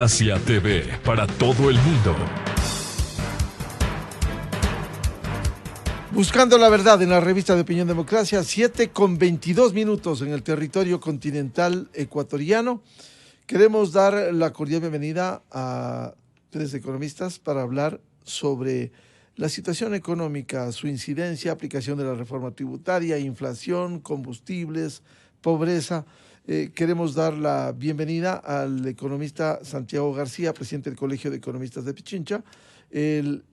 Asia TV para todo el mundo. Buscando la verdad en la revista de Opinión Democracia, 7:22 en el territorio continental ecuatoriano. Queremos dar la cordial bienvenida a tres economistas para hablar sobre la situación económica, su incidencia, aplicación de la reforma tributaria, inflación, combustibles, pobreza. Queremos dar la bienvenida al economista Santiago García, presidente del Colegio de Economistas de Pichincha, el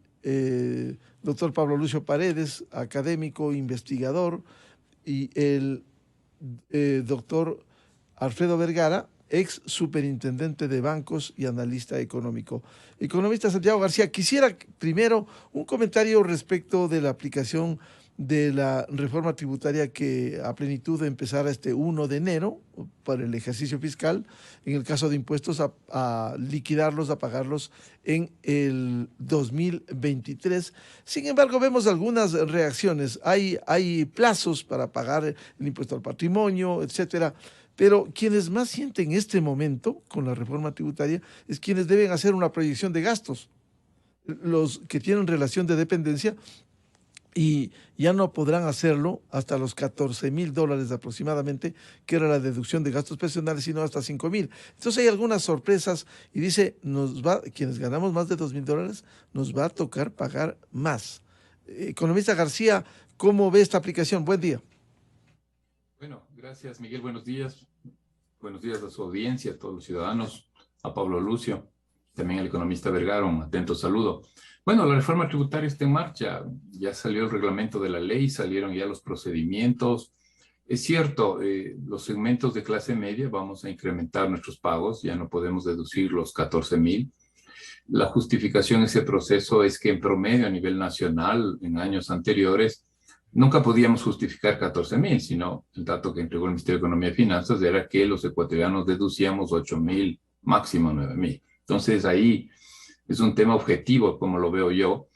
doctor Pablo Lucio Paredes, académico, investigador, y el doctor Alfredo Vergara, ex superintendente de bancos y analista económico. Economista Santiago García, quisiera primero un comentario respecto de la aplicación de la reforma tributaria que a plenitud de empezar este 1 de enero para el ejercicio fiscal, en el caso de impuestos a liquidarlos, a pagarlos en el 2023. Sin embargo, vemos algunas reacciones. Hay plazos para pagar el impuesto al patrimonio, etcétera. Pero quienes más sienten este momento con la reforma tributaria es quienes deben hacer una proyección de gastos. Los que tienen relación de dependencia y ya no podrán hacerlo hasta los $14,000 aproximadamente, que era la deducción de gastos personales, sino hasta 5,000. Entonces hay algunas sorpresas y dice, quienes ganamos más de $2,000, nos va a tocar pagar más. Economista García, ¿cómo ve esta aplicación? Buen día. Bueno, gracias Miguel, buenos días. Buenos días a su audiencia, a todos los ciudadanos, a Pablo Lucio, también al economista Vergara, un atento saludo. Bueno, la reforma tributaria está en marcha, ya salió el reglamento de la ley, salieron ya los procedimientos. Es cierto, los segmentos de clase media vamos a incrementar nuestros pagos, ya no podemos deducir los 14,000. La justificación de ese proceso es que en promedio a nivel nacional, en años anteriores, nunca podíamos justificar 14,000, sino el dato que entregó el Ministerio de Economía y Finanzas era que los ecuatorianos deducíamos 8,000, máximo 9,000. Entonces ahí es un tema objetivo, como lo veo yo.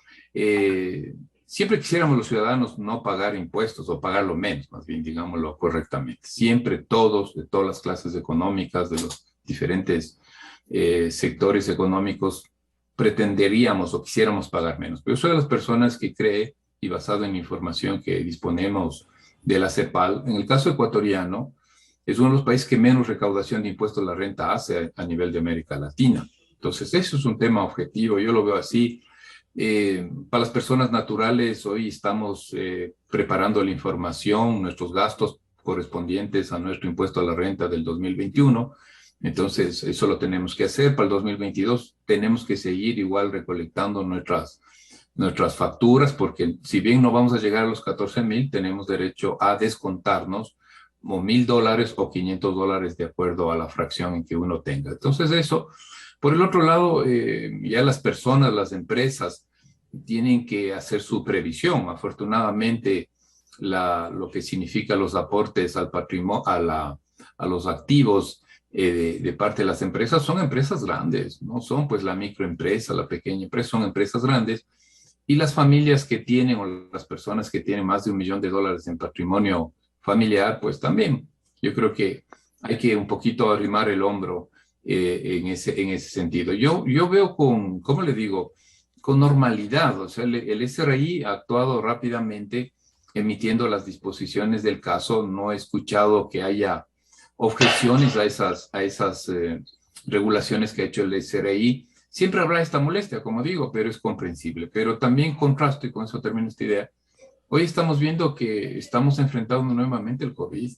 Siempre quisiéramos los ciudadanos no pagar impuestos o pagarlo menos, más bien digámoslo correctamente. Siempre todos, de todas las clases económicas, de los diferentes sectores económicos, pretenderíamos o quisiéramos pagar menos. Pero yo soy de las personas que cree, y basado en información que disponemos de la CEPAL, en el caso ecuatoriano, es uno de los países que menos recaudación de impuestos a la renta hace a nivel de América Latina. Entonces, eso es un tema objetivo, yo lo veo así. Para las personas naturales, hoy estamos preparando la información, nuestros gastos correspondientes a nuestro impuesto a la renta del 2021. Entonces, eso lo tenemos que hacer. Para el 2022 tenemos que seguir igual recolectando nuestras facturas, porque si bien no vamos a llegar a los 14,000, tenemos derecho a descontarnos como $1,000 o $500 de acuerdo a la fracción en que uno tenga. Entonces eso, por el otro lado, ya las personas, las empresas tienen que hacer su previsión. Afortunadamente, lo que significa los aportes al patrimonio, a los activos de parte de las empresas, son empresas grandes, no son pues la microempresa, la pequeña empresa, son empresas grandes. Y las familias que tienen, o las personas que tienen más de $1,000,000 en patrimonio familiar, pues también. Yo creo que hay que un poquito arrimar el hombro en ese sentido. Yo veo ¿cómo le digo? Con normalidad. O sea, el SRI ha actuado rápidamente emitiendo las disposiciones del caso. No he escuchado que haya objeciones a esas regulaciones que ha hecho el SRI. Siempre habrá esta molestia, como digo, pero es comprensible. Pero también contrasto, y con eso termino esta idea, hoy estamos viendo que estamos enfrentando nuevamente el COVID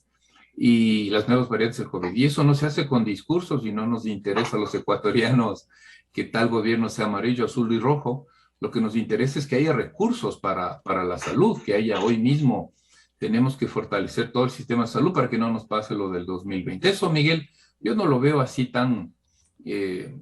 y las nuevas variantes del COVID. Y eso no se hace con discursos y no nos interesa a los ecuatorianos que tal gobierno sea amarillo, azul y rojo. Lo que nos interesa es que haya recursos para la salud, que haya hoy mismo. Tenemos que fortalecer todo el sistema de salud para que no nos pase lo del 2020. Eso, Miguel, yo no lo veo así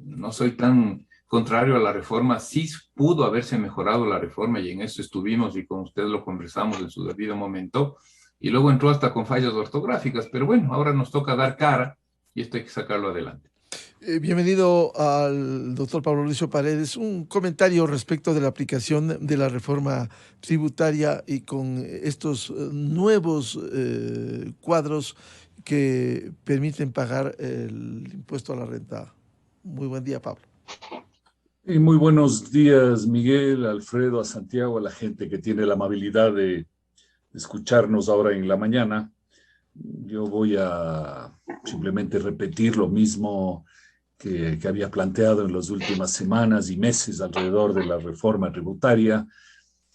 no soy tan contrario a la reforma. Sí pudo haberse mejorado la reforma y en eso estuvimos y con usted lo conversamos en su debido momento y luego entró hasta con fallas ortográficas, pero bueno, ahora nos toca dar cara y esto hay que sacarlo adelante. Bienvenido al doctor Pablo Lucio Paredes. Un comentario respecto de la aplicación de la reforma tributaria y con estos nuevos cuadros que permiten pagar el impuesto a la renta. Muy buen día, Pablo. Y muy buenos días, Miguel, Alfredo, a Santiago, a la gente que tiene la amabilidad de escucharnos ahora en la mañana. Yo voy a simplemente repetir lo mismo que había planteado en las últimas semanas y meses alrededor de la reforma tributaria,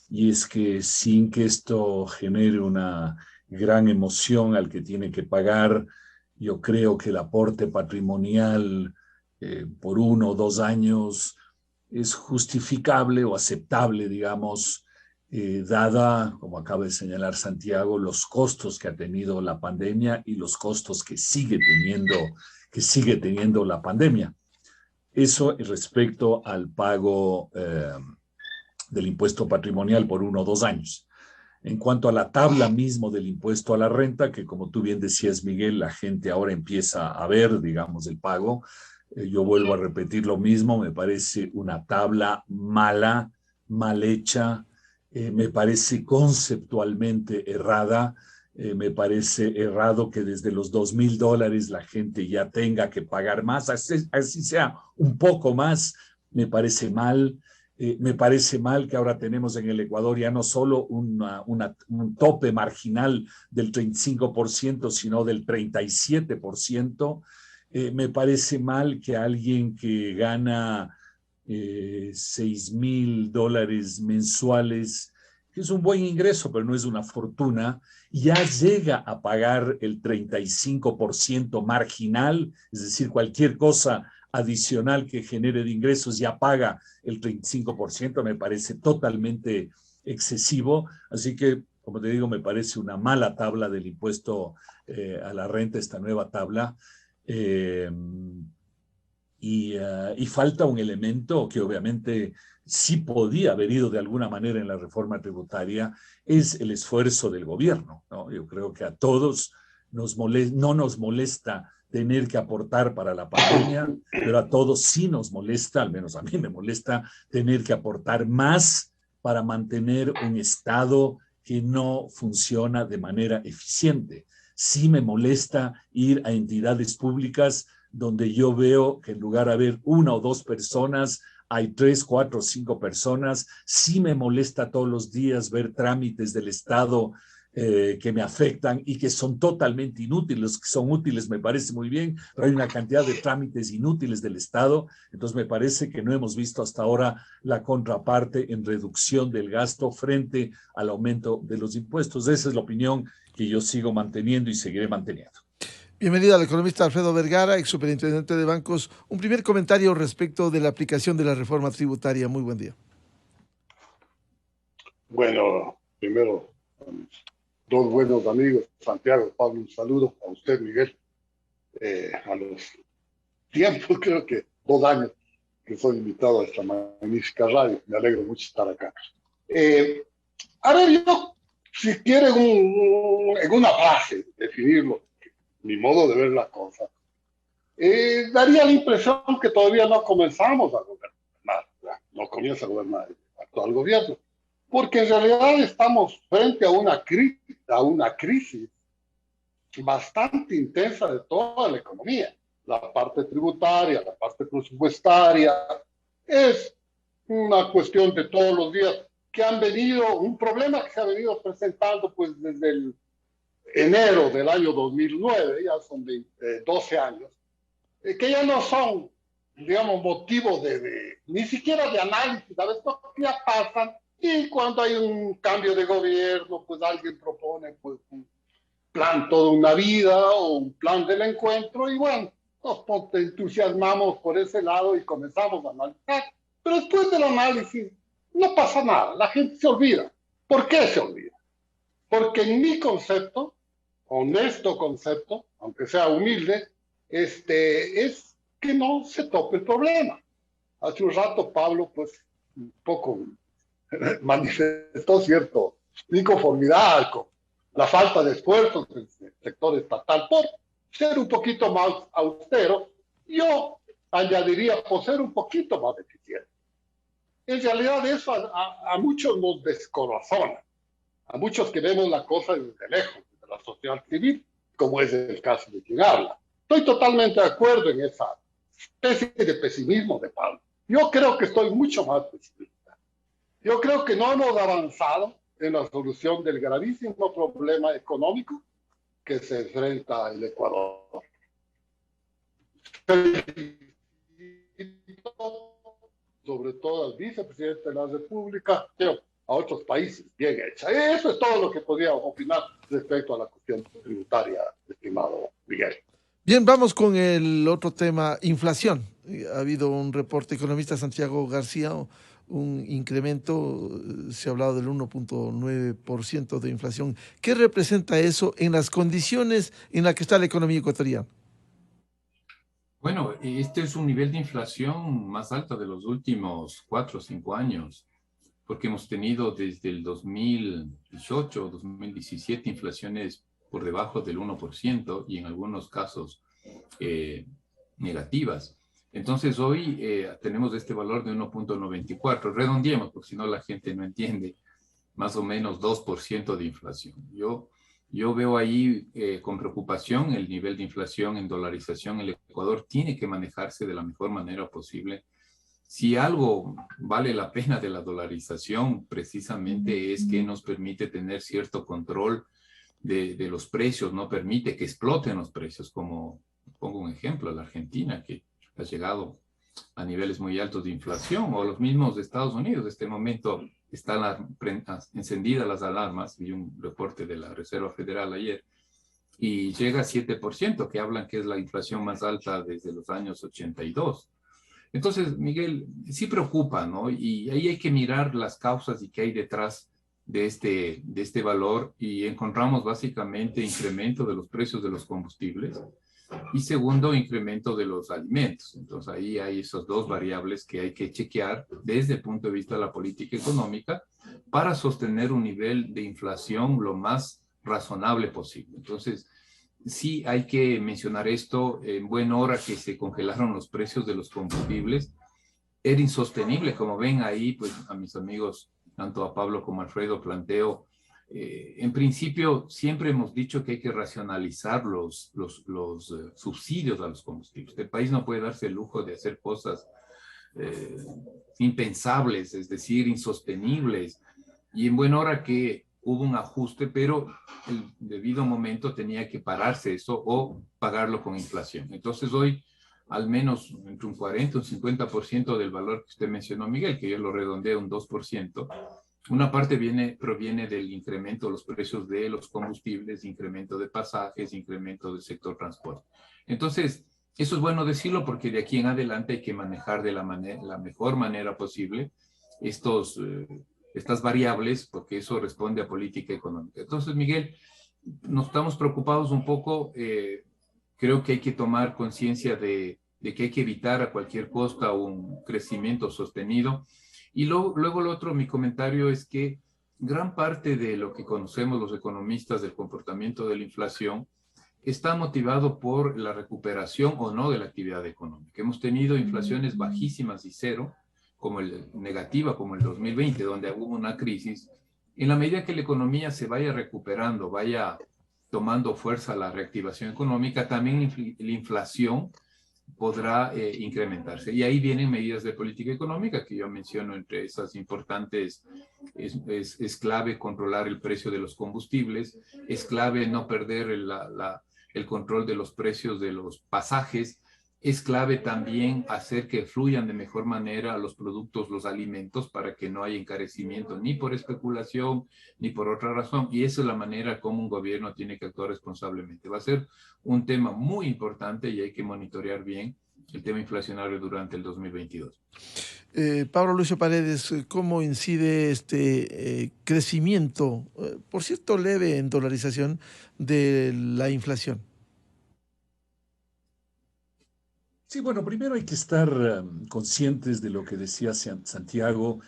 y es que sin que esto genere una gran emoción al que tiene que pagar, yo creo que el aporte patrimonial por 1 o 2 años es justificable o aceptable, digamos, dada, como acaba de señalar Santiago, los costos que ha tenido la pandemia y los costos que sigue teniendo la pandemia. Eso respecto al pago del impuesto patrimonial por 1 o 2 años. En cuanto a la tabla mismo del impuesto a la renta, que como tú bien decías, Miguel, la gente ahora empieza a ver, digamos, el pago. Yo vuelvo a repetir lo mismo, me parece una tabla mala, mal hecha, me parece conceptualmente errada, me parece errado que desde los $2,000 la gente ya tenga que pagar más, así sea un poco más, me parece mal. Me parece mal que ahora tenemos en el Ecuador ya no solo un tope marginal del 35%, sino del 37%. Me parece mal que alguien que gana $6,000 mensuales, que es un buen ingreso, pero no es una fortuna, ya llega a pagar el 35% marginal, es decir, cualquier cosa adicional que genere de ingresos ya paga el 35%, me parece totalmente excesivo. Así que, como te digo, me parece una mala tabla del impuesto a la renta, esta nueva tabla. Y falta un elemento que obviamente sí podía haber ido de alguna manera en la reforma tributaria, es el esfuerzo del gobierno, ¿no? Yo creo que a todos no nos molesta tener que aportar para la pandemia, pero a todos sí nos molesta, al menos a mí me molesta, tener que aportar más para mantener un Estado que no funciona de manera eficiente. Sí me molesta ir a entidades públicas donde yo veo que en lugar de haber 1 o 2 personas, hay 3, 4, 5 personas. Sí me molesta todos los días ver trámites del Estado que me afectan y que son totalmente inútiles. Los que son útiles me parece muy bien, pero hay una cantidad de trámites inútiles del Estado. Entonces me parece que no hemos visto hasta ahora la contraparte en reducción del gasto frente al aumento de los impuestos. Esa es la opinión que yo sigo manteniendo y seguiré manteniendo. Bienvenido al economista Alfredo Vergara, ex superintendente de bancos. Un primer comentario respecto de la aplicación de la reforma tributaria. Muy buen día. Bueno, primero, dos buenos amigos, Santiago, Pablo, un saludo a usted, Miguel. A los tiempos, creo que 2 años que soy invitado a esta magnífica radio. Me alegro mucho estar acá. A ver, yo, si quieren en una frase definirlo, mi modo de ver la cosa, daría la impresión que todavía no comenzamos a gobernar, no comienza a gobernar el actual gobierno, porque en realidad estamos frente a una crisis bastante intensa de toda la economía. La parte tributaria, la parte presupuestaria, es una cuestión de todos los días que han venido, un problema que se ha venido presentando pues desde el enero del año 2009, ya son 12 años, que ya no son, digamos, motivo ni siquiera de análisis, a veces ya pasan, y cuando hay un cambio de gobierno, pues alguien propone pues, un plan toda una vida o un plan del encuentro, y bueno, nos entusiasmamos por ese lado y comenzamos a analizar. Pero después del análisis no pasa nada, la gente se olvida. ¿Por qué se olvida? Porque en mi concepto, honesto concepto, aunque sea humilde, es que no se tope el problema. Hace un rato Pablo, pues, un poco manifestó cierto inconformidad con la falta de esfuerzos del sector estatal por ser un poquito más austero. Yo añadiría por ser un poquito más eficiente. En realidad eso a muchos nos descorazona, a muchos que vemos la cosa desde lejos, de la sociedad civil, como es el caso de quien habla. Estoy totalmente de acuerdo en esa especie de pesimismo de Pablo. Yo creo que estoy mucho más pesimista. Yo creo que no hemos avanzado en la solución del gravísimo problema económico que se enfrenta el Ecuador. Sobre todo al vicepresidente de la República, a otros países, bien hecha. Eso es todo lo que podría opinar respecto a la cuestión tributaria, estimado Miguel. Bien, vamos con el otro tema, inflación. Ha habido un reporte economista, Santiago García, un incremento, se ha hablado del 1.9% de inflación. ¿Qué representa eso en las condiciones en las que está la economía ecuatoriana? Bueno, este es un nivel de inflación más alto de los últimos 4 o 5 años, porque hemos tenido desde el 2018 o 2017 inflaciones por debajo del 1% y en algunos casos negativas. Entonces hoy tenemos este valor de 1.94, redondeemos porque si no la gente no entiende, más o menos 2% de inflación. Yo veo ahí con preocupación el nivel de inflación en dolarización. El Ecuador tiene que manejarse de la mejor manera posible. Si algo vale la pena de la dolarización, precisamente es que nos permite tener cierto control de los precios, no permite que exploten los precios, como pongo un ejemplo, la Argentina, que ha llegado a niveles muy altos de inflación, o los mismos de Estados Unidos. En este momento están encendidas las alarmas, vi un reporte de la Reserva Federal ayer, y llega a 7%, que hablan que es la inflación más alta desde los años 82. Entonces, Miguel, sí preocupa, ¿no? Y ahí hay que mirar las causas y qué hay detrás de este valor, y encontramos básicamente incremento de los precios de los combustibles y segundo, incremento de los alimentos. Entonces ahí hay esas dos variables que hay que chequear desde el punto de vista de la política económica para sostener un nivel de inflación lo más razonable posible. Entonces, sí hay que mencionar esto en buena hora, que se congelaron los precios de los combustibles. Era insostenible, como ven ahí, pues a mis amigos, tanto a Pablo como a Alfredo, planteo, en principio siempre hemos dicho que hay que racionalizar los subsidios a los combustibles. El país no puede darse el lujo de hacer cosas impensables, es decir, insostenibles. Y en buena hora que hubo un ajuste, pero el debido momento tenía que pararse eso o pagarlo con inflación. Entonces hoy, al menos entre un 40 y un 50% del valor que usted mencionó, Miguel, que yo lo redondeé un 2%, una parte proviene del incremento de los precios de los combustibles, incremento de pasajes, incremento del sector transporte. Entonces, eso es bueno decirlo porque de aquí en adelante hay que manejar de la mejor manera posible estas variables, porque eso responde a política económica. Entonces, Miguel, nos estamos preocupados un poco. Creo que hay que tomar conciencia de que hay que evitar a cualquier costa un crecimiento sostenido. Y luego lo otro, mi comentario es que gran parte de lo que conocemos los economistas del comportamiento de la inflación está motivado por la recuperación o no de la actividad económica. Hemos tenido inflaciones bajísimas y cero, como negativa, como el 2020, donde hubo una crisis. En la medida que la economía se vaya recuperando, vaya tomando fuerza la reactivación económica, también la inflación podrá incrementarse. Y ahí vienen medidas de política económica que yo menciono entre esas importantes. Es clave controlar el precio de los combustibles, es clave no perder el control de los precios de los pasajes, es clave también hacer que fluyan de mejor manera los productos, los alimentos, para que no haya encarecimiento ni por especulación ni por otra razón. Y esa es la manera como un gobierno tiene que actuar responsablemente. Va a ser un tema muy importante y hay que monitorear bien el tema inflacionario durante el 2022. Pablo Lucio Paredes, ¿cómo incide este crecimiento, por cierto leve en dolarización, de la inflación? Sí, bueno, primero hay que estar conscientes de lo que decía Santiago,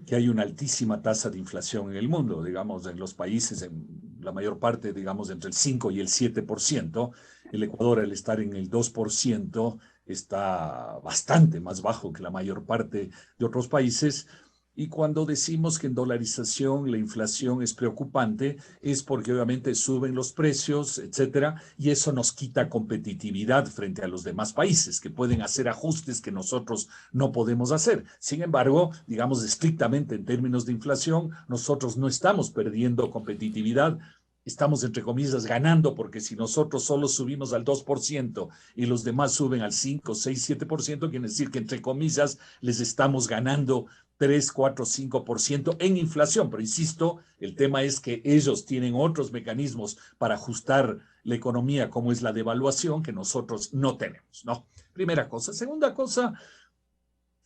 que hay una altísima tasa de inflación en el mundo, digamos, en los países, en la mayor parte, digamos, entre el 5 y el 7%. El Ecuador, al estar en el 2%, está bastante más bajo que la mayor parte de otros países. Y cuando decimos que en dolarización la inflación es preocupante, es porque obviamente suben los precios, etcétera, y eso nos quita competitividad frente a los demás países que pueden hacer ajustes que nosotros no podemos hacer. Sin embargo, digamos estrictamente en términos de inflación, nosotros no estamos perdiendo competitividad. Estamos, entre comillas, ganando, porque si nosotros solo subimos al 2% y los demás suben al 5, 6, 7%, quiere decir que, entre comillas, les estamos ganando 3, 4, 5% en inflación. Pero insisto, el tema es que ellos tienen otros mecanismos para ajustar la economía, como es la devaluación, que nosotros no tenemos, ¿no? Primera cosa. Segunda cosa,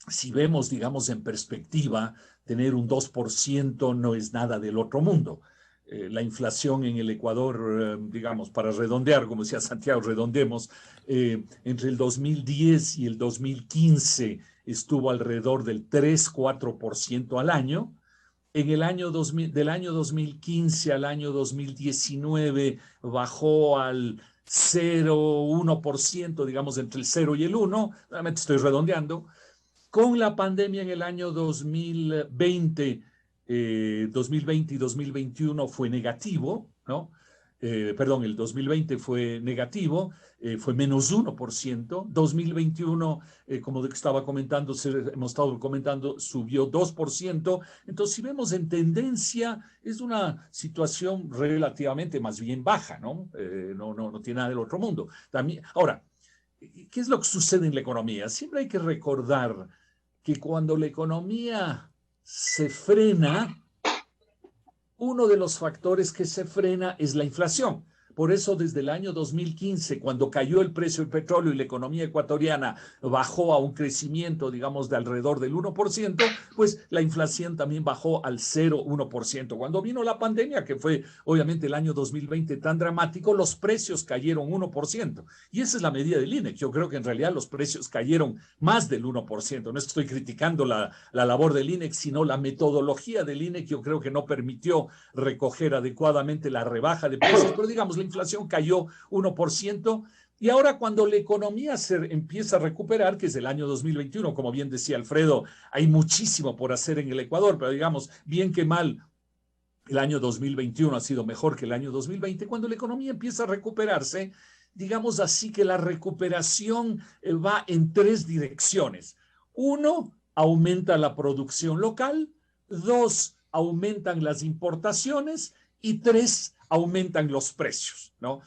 si vemos, digamos, en perspectiva, tener un 2% no es nada del otro mundo. La inflación en el Ecuador, digamos, para redondear, como decía Santiago, redondemos, entre el 2010 y el 2015 estuvo alrededor del 3-4% al año. En el año 2000, del año 2015 al año 2019 bajó al 0,1%, digamos, entre el 0 y el 1, realmente estoy redondeando. Con la pandemia en el año 2020 y 2021 fue negativo, ¿no? Perdón, el 2020 fue negativo, fue menos 1%. 2021, como estaba comentando, hemos estado comentando, subió 2%. Entonces, si vemos en tendencia, es una situación relativamente más bien baja, ¿no? No tiene nada del otro mundo. También, ahora, ¿qué es lo que sucede en la economía? Siempre hay que recordar que cuando la economía se frena, uno de los factores que se frena es la inflación. Por eso, desde el año 2015, cuando cayó el precio del petróleo y la economía ecuatoriana bajó a un crecimiento, digamos, de alrededor del 1%, pues la inflación también bajó al 0,1%. Cuando vino la pandemia, que fue obviamente el año 2020 tan dramático, los precios cayeron 1%. Y esa es la medida del INEC. Yo creo que en realidad los precios cayeron más del 1%. No es que estoy criticando la labor del INEC, sino la metodología del INEC. Yo creo que no permitió recoger adecuadamente la rebaja de precios, pero digamos, la inflación cayó 1%, y ahora cuando la economía se empieza a recuperar, que es el año 2021, como bien decía Alfredo, hay muchísimo por hacer en el Ecuador, pero digamos, bien que mal, el año 2021 ha sido mejor que el año 2020, cuando la economía empieza a recuperarse, digamos así que la recuperación va en tres direcciones. Uno, aumenta la producción local. Dos, aumentan las importaciones. Y tres, aumentan los precios, ¿no?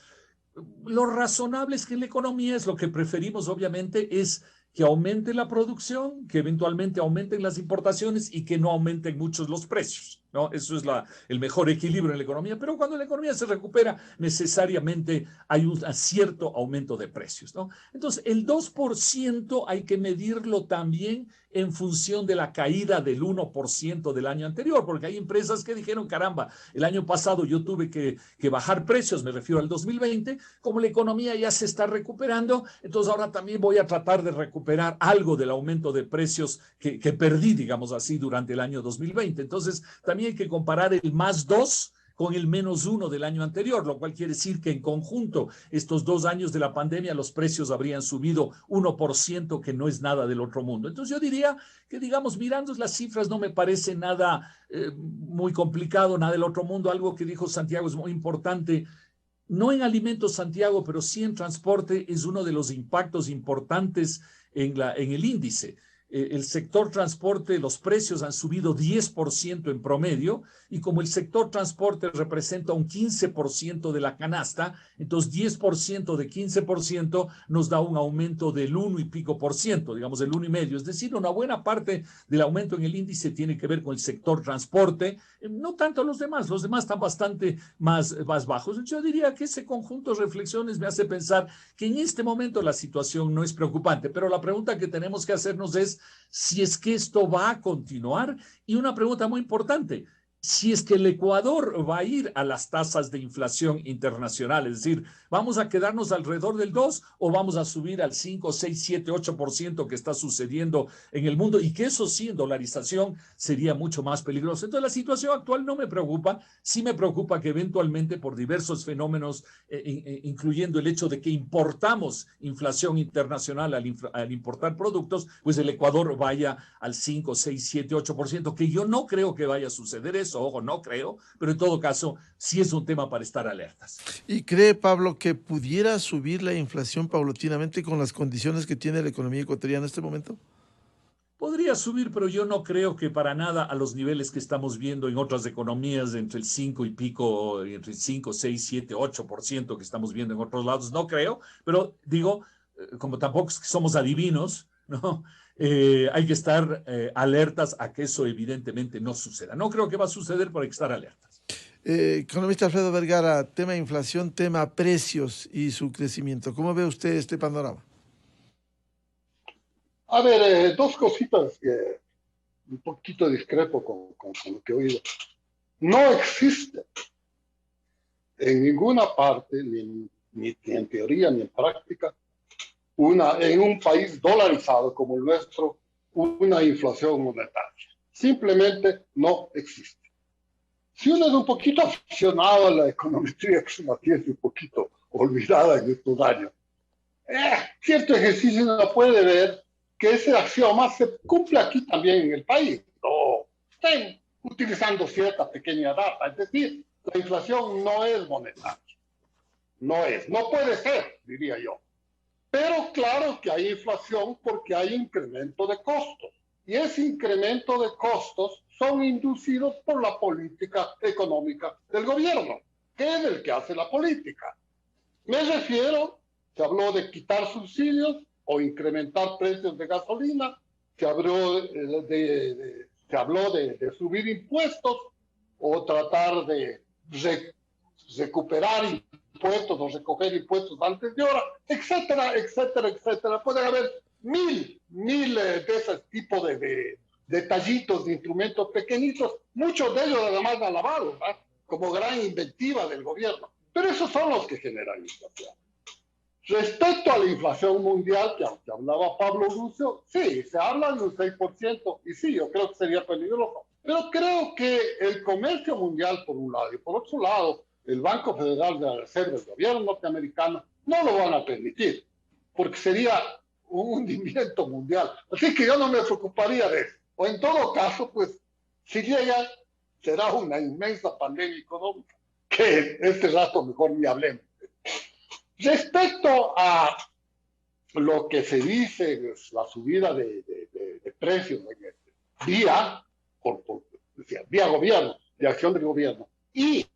Lo razonable es que en la economía es lo que preferimos, obviamente, es que aumente la producción, que eventualmente aumenten las importaciones y que no aumenten muchos los precios, ¿no? Eso es el mejor equilibrio en la economía, pero cuando la economía se recupera, necesariamente hay un cierto aumento de precios, ¿no? Entonces, el 2% hay que medirlo también en función de la caída del 1% del año anterior, porque hay empresas que dijeron, caramba, el año pasado yo tuve que bajar precios, me refiero al 2020, como la economía ya se está recuperando, entonces ahora también voy a tratar de recuperar algo del aumento de precios que perdí, digamos así, durante el año 2020. Entonces, también hay que comparar el +2 con el -1 del año anterior, lo cual quiere decir que en conjunto estos 2 años de la pandemia los precios habrían subido 1%, que no es nada del otro mundo. Entonces yo diría que, digamos, mirando las cifras no me parece nada muy complicado, nada del otro mundo. Algo que dijo Santiago es muy importante. No en alimentos, Santiago, pero sí en transporte es uno de los impactos importantes en el índice. El sector transporte, los precios han subido 10% en promedio, y como el sector transporte representa un 15% de la canasta, entonces 10% de 15% nos da un aumento del 1 y pico por ciento, digamos del 1,5. Es decir, una buena parte del aumento en el índice tiene que ver con el sector transporte, no tanto los demás están bastante más bajos. Yo diría que ese conjunto de reflexiones me hace pensar que en este momento la situación no es preocupante, pero la pregunta que tenemos que hacernos es si es que esto va a continuar. Y una pregunta muy importante, si es que el Ecuador va a ir a las tasas de inflación internacional, es decir, ¿vamos a quedarnos alrededor del 2 o vamos a subir al 5, 6, 7, 8% que está sucediendo en el mundo? Y que eso sí, en dolarización sería mucho más peligroso. Entonces, la situación actual no me preocupa. Sí me preocupa que eventualmente por diversos fenómenos, incluyendo el hecho de que importamos inflación internacional al importar productos, pues el Ecuador vaya al 5, 6, 7, 8%, que yo no creo que vaya a suceder eso. Ojo, no creo, pero en todo caso sí es un tema para estar alertas. ¿Y cree, Pablo, que pudiera subir la inflación paulatinamente con las condiciones que tiene la economía ecuatoriana en este momento? Podría subir, pero yo no creo que para nada a los niveles que estamos viendo en otras economías, entre el 5 y pico, entre el 5, 6, 7, 8% que estamos viendo en otros lados, no creo, pero digo, como tampoco somos adivinos, ¿no? Hay que estar alertas a que eso evidentemente no suceda. No creo que va a suceder, pero hay que estar alertas. Economista Alfredo Vergara, tema inflación, tema precios y su crecimiento. ¿Cómo ve usted este panorama? A ver, dos cositas que un poquito discrepo con lo que he oído. No existe en ninguna parte, ni en teoría ni en práctica, en un país dolarizado como el nuestro, una inflación monetaria. Simplemente no existe. Si uno es un poquito aficionado a la econometría, que se la tiene un poquito olvidada en estos años, cierto ejercicio uno puede ver que ese axioma se cumple aquí también en el país. No, estén utilizando cierta pequeña data, es decir, la inflación no es monetaria. No puede ser, diría yo. Pero claro que hay inflación porque hay incremento de costos. Y ese incremento de costos son inducidos por la política económica del gobierno, que es el que hace la política. Me refiero, se habló de quitar subsidios o incrementar precios de gasolina, se habló de subir impuestos o tratar de recuperar impuestos o recoger impuestos antes de hora, etcétera, etcétera, etcétera. Pueden haber mil de ese tipo de detallitos, de instrumentos pequeñitos, muchos de ellos además alabados, ¿verdad? Como gran inventiva del gobierno. Pero esos son los que generan inflación. Respecto a la inflación mundial, que hablaba Pablo Lucio, sí, se habla de un 6%, y sí, yo creo que sería peligroso. Pero creo que el comercio mundial, por un lado, y por otro lado, el Banco Federal de la Reserva del gobierno norteamericano, no lo van a permitir, porque sería un hundimiento mundial. Así que yo no me preocuparía de eso. O en todo caso, pues, si llega, será una inmensa pandemia económica, que este rato mejor ni hablemos. Respecto a lo que se dice, la subida de precios vía gobierno, de acción del gobierno, y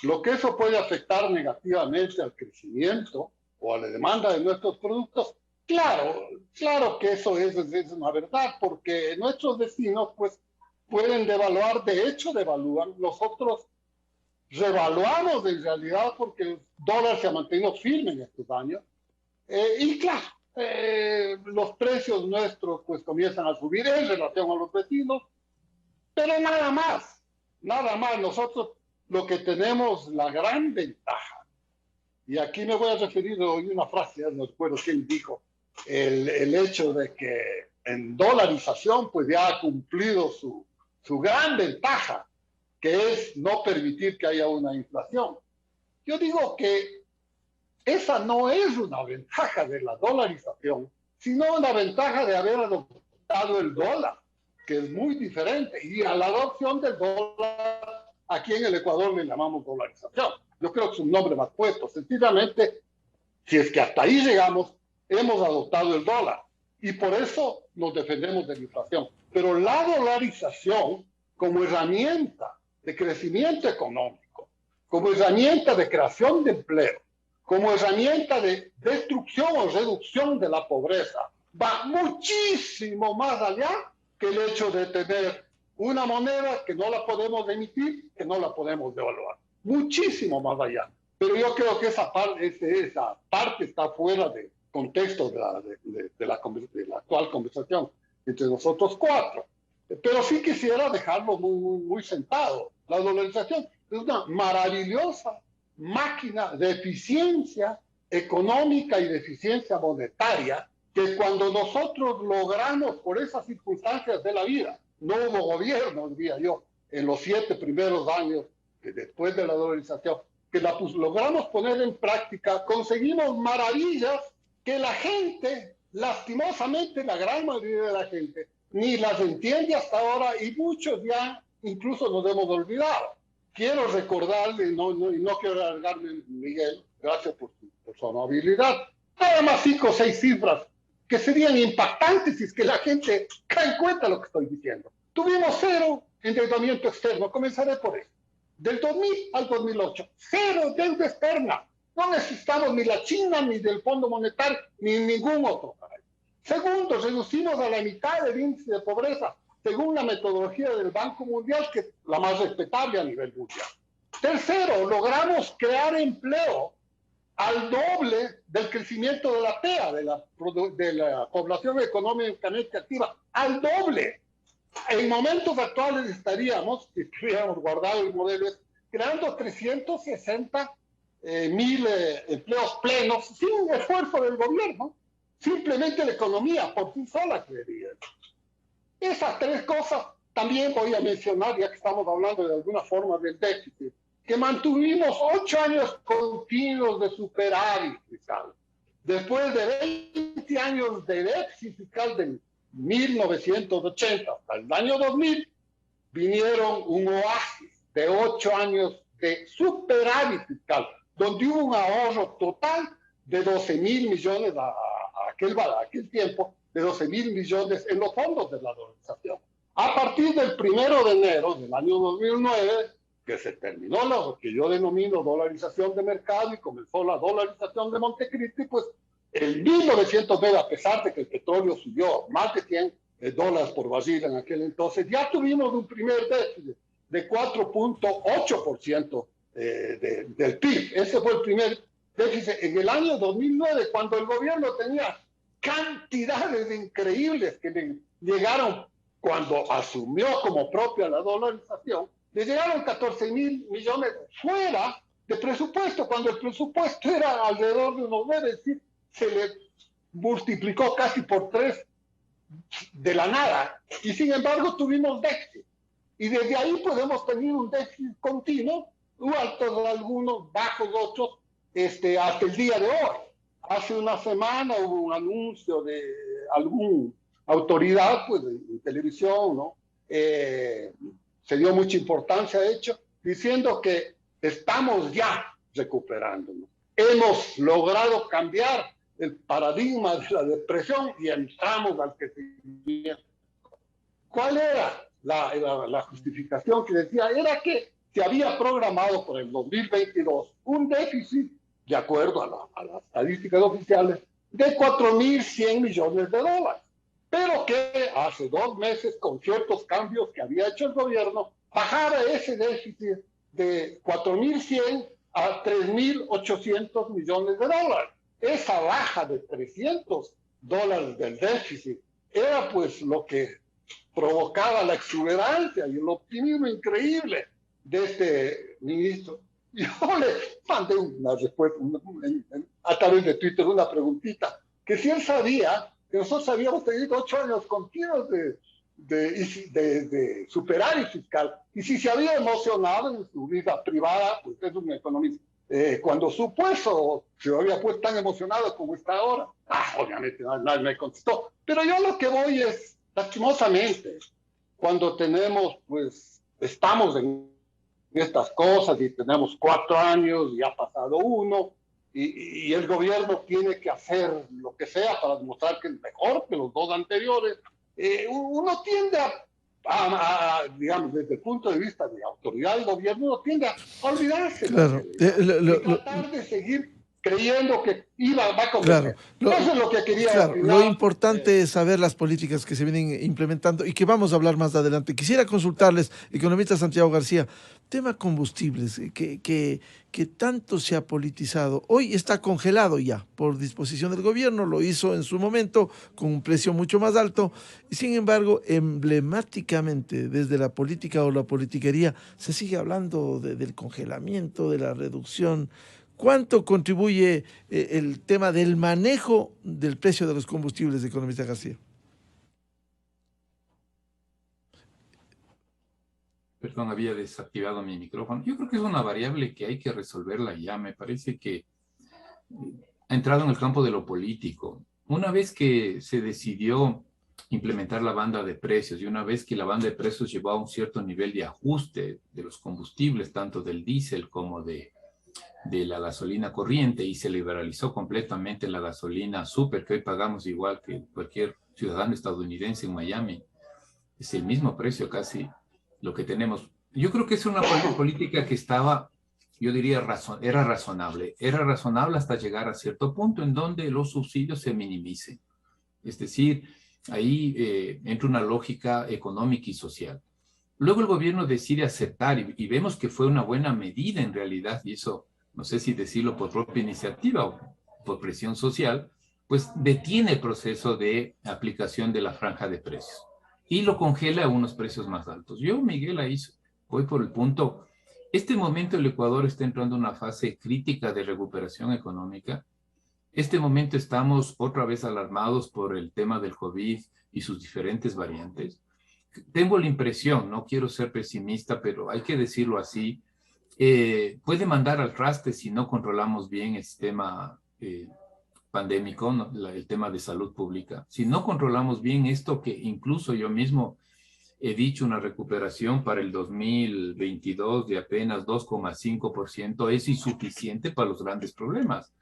lo que eso puede afectar negativamente al crecimiento o a la demanda de nuestros productos, claro que eso es una verdad, porque nuestros vecinos pues pueden devaluar, de hecho devalúan, nosotros revaluamos en realidad porque el dólar se ha mantenido firme en estos años. Y claro, los precios nuestros pues comienzan a subir en relación a los vecinos, pero nada más. Nosotros lo que tenemos, la gran ventaja, y aquí me voy a referir a una frase, no recuerdo quién dijo, el hecho de que en dolarización pues ya ha cumplido su gran ventaja, que es no permitir que haya una inflación. Yo digo que esa no es una ventaja de la dolarización, sino una ventaja de haber adoptado el dólar, que es muy diferente. Y a la adopción del dólar, aquí en el Ecuador le llamamos dolarización. Yo creo que es un nombre más puesto. Sencillamente, si es que hasta ahí llegamos, hemos adoptado el dólar. Y por eso nos defendemos de la inflación. Pero la dolarización, como herramienta de crecimiento económico, como herramienta de creación de empleo, como herramienta de destrucción o reducción de la pobreza, va muchísimo más allá que el hecho de tener una moneda que no la podemos emitir, que no la podemos devaluar. Muchísimo más allá. Pero yo creo que esa parte está fuera del contexto de la actual conversación entre nosotros cuatro. Pero sí quisiera dejarlo muy sentado. La dolarización es una maravillosa máquina de eficiencia económica y de eficiencia monetaria que cuando nosotros logramos por esas circunstancias de la vida, no hubo gobierno, diría yo, en los 7 primeros años después de la dolarización, que logramos poner en práctica, conseguimos maravillas que la gente, lastimosamente la gran mayoría de la gente, ni las entiende hasta ahora y muchos ya incluso nos hemos olvidado. Quiero recordarle, y no quiero alargarme, Miguel, gracias por su amabilidad, nada más 5 o 6 cifras que serían impactantes si es que la gente cae en cuenta lo que estoy diciendo. Tuvimos 0 endeudamiento externo, comenzaré por eso. Del 2000 al 2008, 0 deuda externa. No necesitamos ni la China, ni del Fondo Monetario, ni ningún otro país. Segundo, reducimos a la mitad el índice de pobreza, según la metodología del Banco Mundial, que es la más respetable a nivel mundial. Tercero, logramos crear empleo al doble del crecimiento de la PEA, de la población económicamente activa, al doble. En momentos actuales estaríamos, si hubiéramos guardado el modelo, creando 360 mil empleos plenos sin esfuerzo del gobierno. Simplemente la economía por sí sola creería. Esas 3 cosas también voy a mencionar, ya que estamos hablando de alguna forma del déficit, que mantuvimos 8 años continuos de superávit fiscal. Después de 20 años de déficit fiscal de 1980 hasta el año 2000, vinieron un oasis de 8 años de superávit fiscal, donde hubo un ahorro total de 12.000 millones a aquel tiempo, de 12.000 millones en los fondos de la dolarización. A partir del 1 de enero del año 2009, que se terminó lo que yo denomino dolarización de mercado y comenzó la dolarización de Montecristi, pues el 1909, a pesar de que el petróleo subió más de $100 por barril en aquel entonces, ya tuvimos un primer déficit de 4.8% del PIB. Ese fue el primer déficit en el año 2009, cuando el gobierno tenía cantidades increíbles que le llegaron cuando asumió como propia la dolarización, le llegaron 14.000 millones fuera de presupuesto, cuando el presupuesto era alrededor de unos 9, es decir, se le multiplicó casi por 3 de la nada, y sin embargo tuvimos déficit. Y desde ahí pues hemos tenido un déficit continuo, altos algunos, bajos otros, hasta el día de hoy. Hace una semana hubo un anuncio de alguna autoridad pues, de televisión, ¿no? Se dio mucha importancia, de hecho, diciendo que estamos ya recuperándonos. Hemos logrado cambiar el paradigma de la depresión y entramos al crecimiento. ¿Cuál era la justificación que decía? Era que se había programado por el 2022 un déficit, de acuerdo a las estadísticas oficiales, de 4.100 millones de dólares. Pero que hace 2 meses, con ciertos cambios que había hecho el gobierno, bajara ese déficit de 4.100 a 3.800 millones de dólares. Esa baja de $300 del déficit era pues lo que provocaba la exuberancia y el optimismo increíble de este ministro. Yo le mandé una respuesta a través de Twitter, una preguntita, que si él sabía que nosotros habíamos tenido 8 años continuos de superávit fiscal, y si se había emocionado en su vida privada, pues es un economista, cuando supo eso, se había puesto tan emocionado como está ahora. Obviamente nadie me contestó, pero yo lo que voy es, lastimosamente, cuando tenemos, pues, estamos en estas cosas y tenemos 4 años y ha pasado 1, y el gobierno tiene que hacer lo que sea para demostrar que es mejor que los 2 anteriores, uno tiende a, digamos, desde el punto de vista de autoridad del gobierno, uno tiende a olvidarse. Claro. Y tratar de seguir creyendo que va a Claro, convencer. Eso es lo que quería claro, opinar. lo importante es saber las políticas que se vienen implementando y que vamos a hablar más adelante. Quisiera consultarles, economista Santiago García, tema combustibles, que tanto se ha politizado. Hoy está congelado ya por disposición del gobierno, lo hizo en su momento con un precio mucho más alto. Sin embargo, emblemáticamente desde la política o la politiquería se sigue hablando del congelamiento, de la reducción. ¿Cuánto contribuye el tema del manejo del precio de los combustibles, economista García? Perdón, había desactivado mi micrófono. Yo creo que es una variable que hay que resolverla ya. Me parece que ha entrado en el campo de lo político. Una vez que se decidió implementar la banda de precios y una vez que la banda de precios llevó a un cierto nivel de ajuste de los combustibles, tanto del diésel como de la gasolina corriente, y se liberalizó completamente la gasolina súper, que hoy pagamos igual que cualquier ciudadano estadounidense en Miami. Es el mismo precio casi lo que tenemos. Yo creo que es una política que estaba, yo diría, era razonable. Era razonable hasta llegar a cierto punto en donde los subsidios se minimicen. Es decir, ahí entra una lógica económica y social. Luego el gobierno decide aceptar y vemos que fue una buena medida en realidad, y eso no sé si decirlo por propia iniciativa o por presión social, pues detiene el proceso de aplicación de la franja de precios y lo congela a unos precios más altos. Yo, Miguel, ahí voy por el punto. Este momento el Ecuador está entrando en una fase crítica de recuperación económica. Este momento estamos otra vez alarmados por el tema del COVID y sus diferentes variantes. Tengo la impresión, no quiero ser pesimista, pero hay que decirlo así, puede mandar al traste si no controlamos bien el sistema pandémico, ¿no? El tema de salud pública. Si no controlamos bien esto, que incluso yo mismo he dicho una recuperación para el 2022 de apenas 2,5%, es insuficiente para los grandes problemas,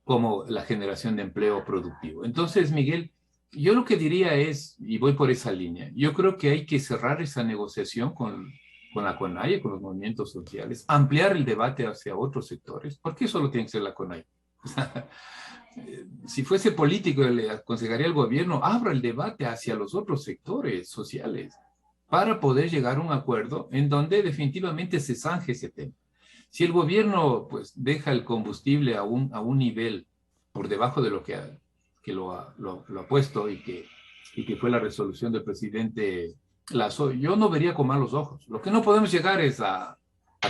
como la generación de empleo productivo. Entonces, Miguel, yo lo que diría es, y voy por esa línea, yo creo que hay que cerrar esa negociación con la CONAIE, con los movimientos sociales, ampliar el debate hacia otros sectores. ¿Por qué solo tiene que ser la CONAIE? Si fuese político, le aconsejaría al gobierno, abra el debate hacia los otros sectores sociales para poder llegar a un acuerdo en donde definitivamente se zanje ese tema. Si el gobierno pues deja el combustible a un nivel por debajo de lo que lo ha puesto y que fue la resolución del presidente Lazo, yo no vería con malos ojos. Lo que no podemos llegar es a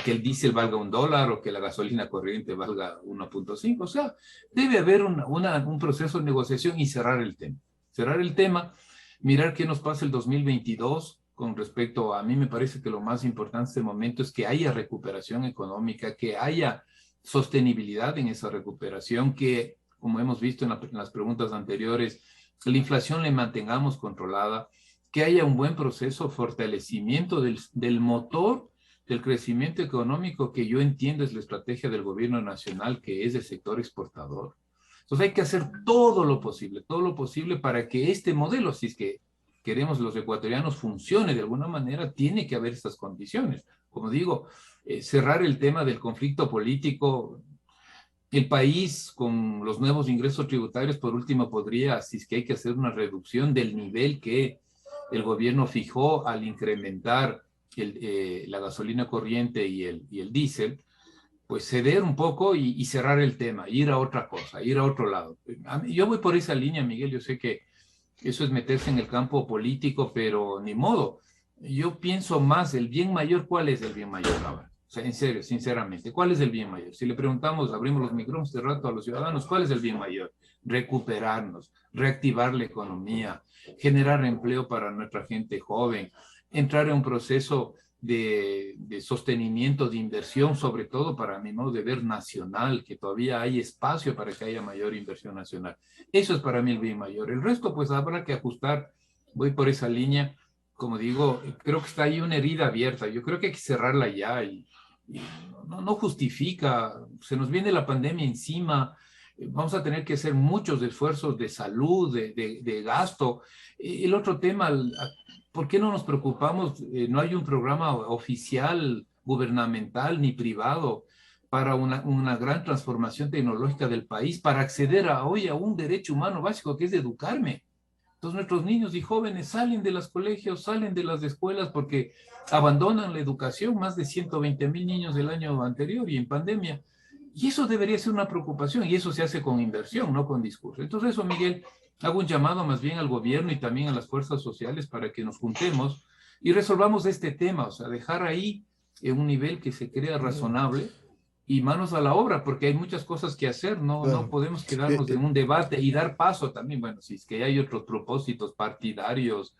que el diésel valga $1 o que la gasolina corriente valga 1.5. O sea, debe haber un proceso de negociación y cerrar el tema. Cerrar el tema, mirar qué nos pasa el 2022 con respecto a mí me parece que lo más importante en este momento es que haya recuperación económica, que haya sostenibilidad en esa recuperación, que, como hemos visto en las preguntas anteriores, la inflación la mantengamos controlada, que haya un buen proceso, fortalecimiento del motor del crecimiento económico, que yo entiendo es la estrategia del gobierno nacional, que es el sector exportador. Entonces hay que hacer todo lo posible para que este modelo, si es que queremos los ecuatorianos, funcione de alguna manera, tiene que haber estas condiciones. Como digo, cerrar el tema del conflicto político. El país, con los nuevos ingresos tributarios, por último, podría, si es que hay que hacer una reducción del nivel que el gobierno fijó al incrementar la gasolina corriente y el diésel, pues ceder un poco y cerrar el tema, ir a otra cosa, ir a otro lado. Yo voy por esa línea, Miguel, yo sé que eso es meterse en el campo político, pero ni modo. Yo pienso más, el bien mayor, ¿cuál es el bien mayor ahora? O sea, en serio, sinceramente, ¿cuál es el bien mayor? Si le preguntamos, abrimos los micrófonos de rato a los ciudadanos, ¿cuál es el bien mayor? Recuperarnos, reactivar la economía, generar empleo para nuestra gente joven, entrar en un proceso de sostenimiento, de inversión, sobre todo para mi modo de ver nacional, que todavía hay espacio para que haya mayor inversión nacional. Eso es para mí el bien mayor. El resto, pues habrá que ajustar. Voy por esa línea. Como digo, creo que está ahí una herida abierta. Yo creo que hay que cerrarla ya y no justifica. Se nos viene la pandemia encima. Vamos a tener que hacer muchos esfuerzos de salud, de gasto. El otro tema, ¿por qué no nos preocupamos? No hay un programa oficial, gubernamental ni privado para una gran transformación tecnológica del país, para acceder hoy a un derecho humano básico que es de educarme. Entonces nuestros niños y jóvenes salen de los colegios, salen de las escuelas porque abandonan la educación, más de 120,000 niños del año anterior y en pandemia. Y eso debería ser una preocupación y eso se hace con inversión, no con discurso. Entonces eso, Miguel, hago un llamado más bien al gobierno y también a las fuerzas sociales para que nos juntemos y resolvamos este tema, o sea, dejar ahí en un nivel que se crea razonable y manos a la obra, porque hay muchas cosas que hacer, no, Claro. no podemos quedarnos en un debate y dar paso también, bueno, si es que hay otros propósitos partidarios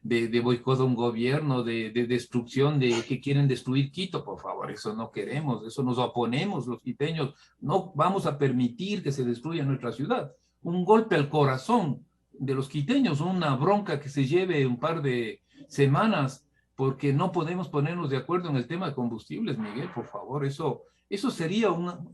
de boicot a un gobierno, de destrucción, de que quieren destruir Quito, por favor, eso no queremos, eso nos oponemos los quiteños, no vamos a permitir que se destruya nuestra ciudad. Un golpe al corazón de los quiteños, una bronca que se lleve un par de semanas, porque no podemos ponernos de acuerdo en el tema de combustibles, Miguel, por favor, eso sería,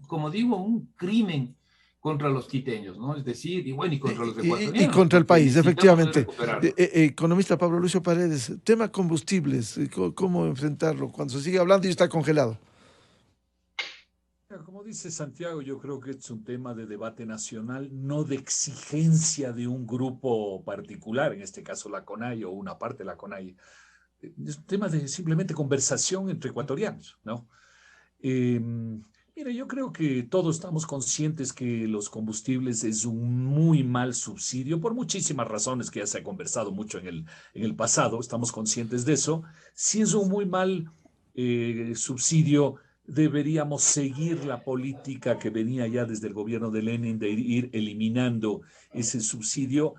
como digo, un crimen contra los quiteños, ¿no? Es decir, y bueno, y contra los ecuatorianos. Y contra el país, efectivamente. Recuperarlo. Economista Pablo Lucio Paredes, tema combustibles, ¿cómo enfrentarlo cuando se sigue hablando y está congelado? Como dice Santiago, yo creo que es un tema de debate nacional, no de exigencia de un grupo particular, en este caso la CONAIE o una parte de la CONAIE. Es un tema de simplemente conversación entre ecuatorianos, ¿no? Mira, yo creo que todos estamos conscientes que los combustibles es un muy mal subsidio, por muchísimas razones que ya se ha conversado mucho en el pasado, estamos conscientes de eso. Si es un muy mal subsidio, deberíamos seguir la política que venía ya desde el gobierno de Lenin de ir eliminando ese subsidio,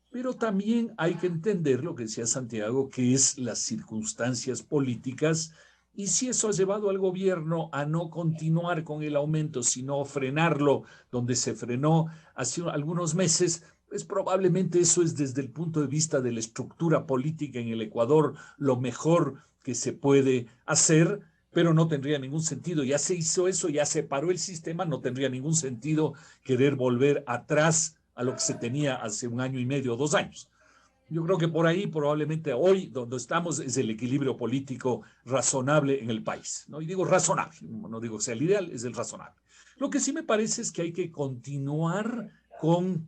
pero también hay que entender lo que decía Santiago, que es las circunstancias políticas y si eso ha llevado al gobierno a no continuar con el aumento, sino frenarlo donde se frenó hace algunos meses, pues probablemente eso es desde el punto de vista de la estructura política en el Ecuador lo mejor que se puede hacer, pero no tendría ningún sentido. Ya se hizo eso, ya se paró el sistema, no tendría ningún sentido querer volver atrás a lo que se tenía hace 1 año y medio o 2 años. Yo creo que por ahí probablemente hoy donde estamos es el equilibrio político razonable en el país, ¿no? Y digo razonable, no digo que sea el ideal, es el razonable. Lo que sí me parece es que hay que continuar con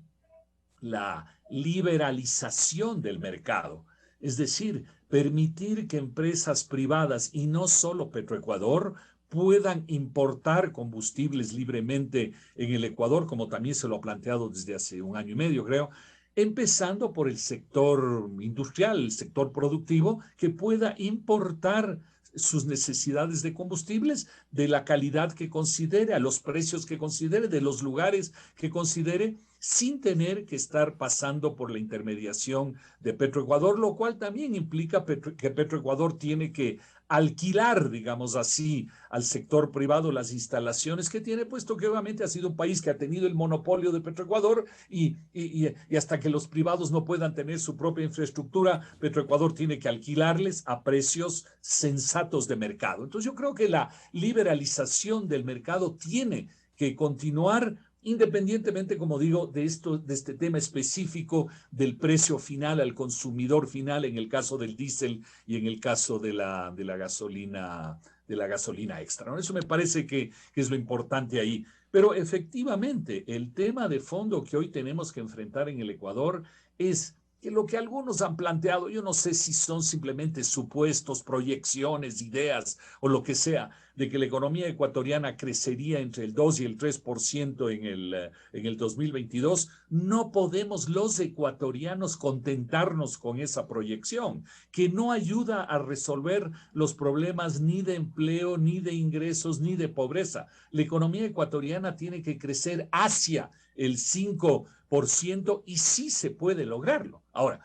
la liberalización del mercado, es decir, permitir que empresas privadas y no solo Petroecuador puedan importar combustibles libremente en el Ecuador, como también se lo ha planteado desde hace 1 año y medio, creo, empezando por el sector industrial, el sector productivo, que pueda importar sus necesidades de combustibles de la calidad que considere, a los precios que considere, de los lugares que considere, sin tener que estar pasando por la intermediación de Petroecuador, lo cual también implica que Petroecuador tiene que alquilar, digamos así, al sector privado las instalaciones que tiene, puesto que obviamente ha sido un país que ha tenido el monopolio de Petroecuador y hasta que los privados no puedan tener su propia infraestructura, Petroecuador tiene que alquilarles a precios sensatos de mercado. Entonces yo creo que la liberalización del mercado tiene que continuar independientemente, como digo, de este tema específico del precio final al consumidor final en el caso del diésel y en el caso de la gasolina extra, ¿no? Eso me parece que es lo importante ahí. Pero efectivamente, el tema de fondo que hoy tenemos que enfrentar en el Ecuador es que lo que algunos han planteado, yo no sé si son simplemente supuestos, proyecciones, ideas o lo que sea, de que la economía ecuatoriana crecería entre el 2 y el 3% en el 2022, no podemos los ecuatorianos contentarnos con esa proyección, que no ayuda a resolver los problemas ni de empleo, ni de ingresos, ni de pobreza. La economía ecuatoriana tiene que crecer hacia el 5% y sí se puede lograrlo. Ahora,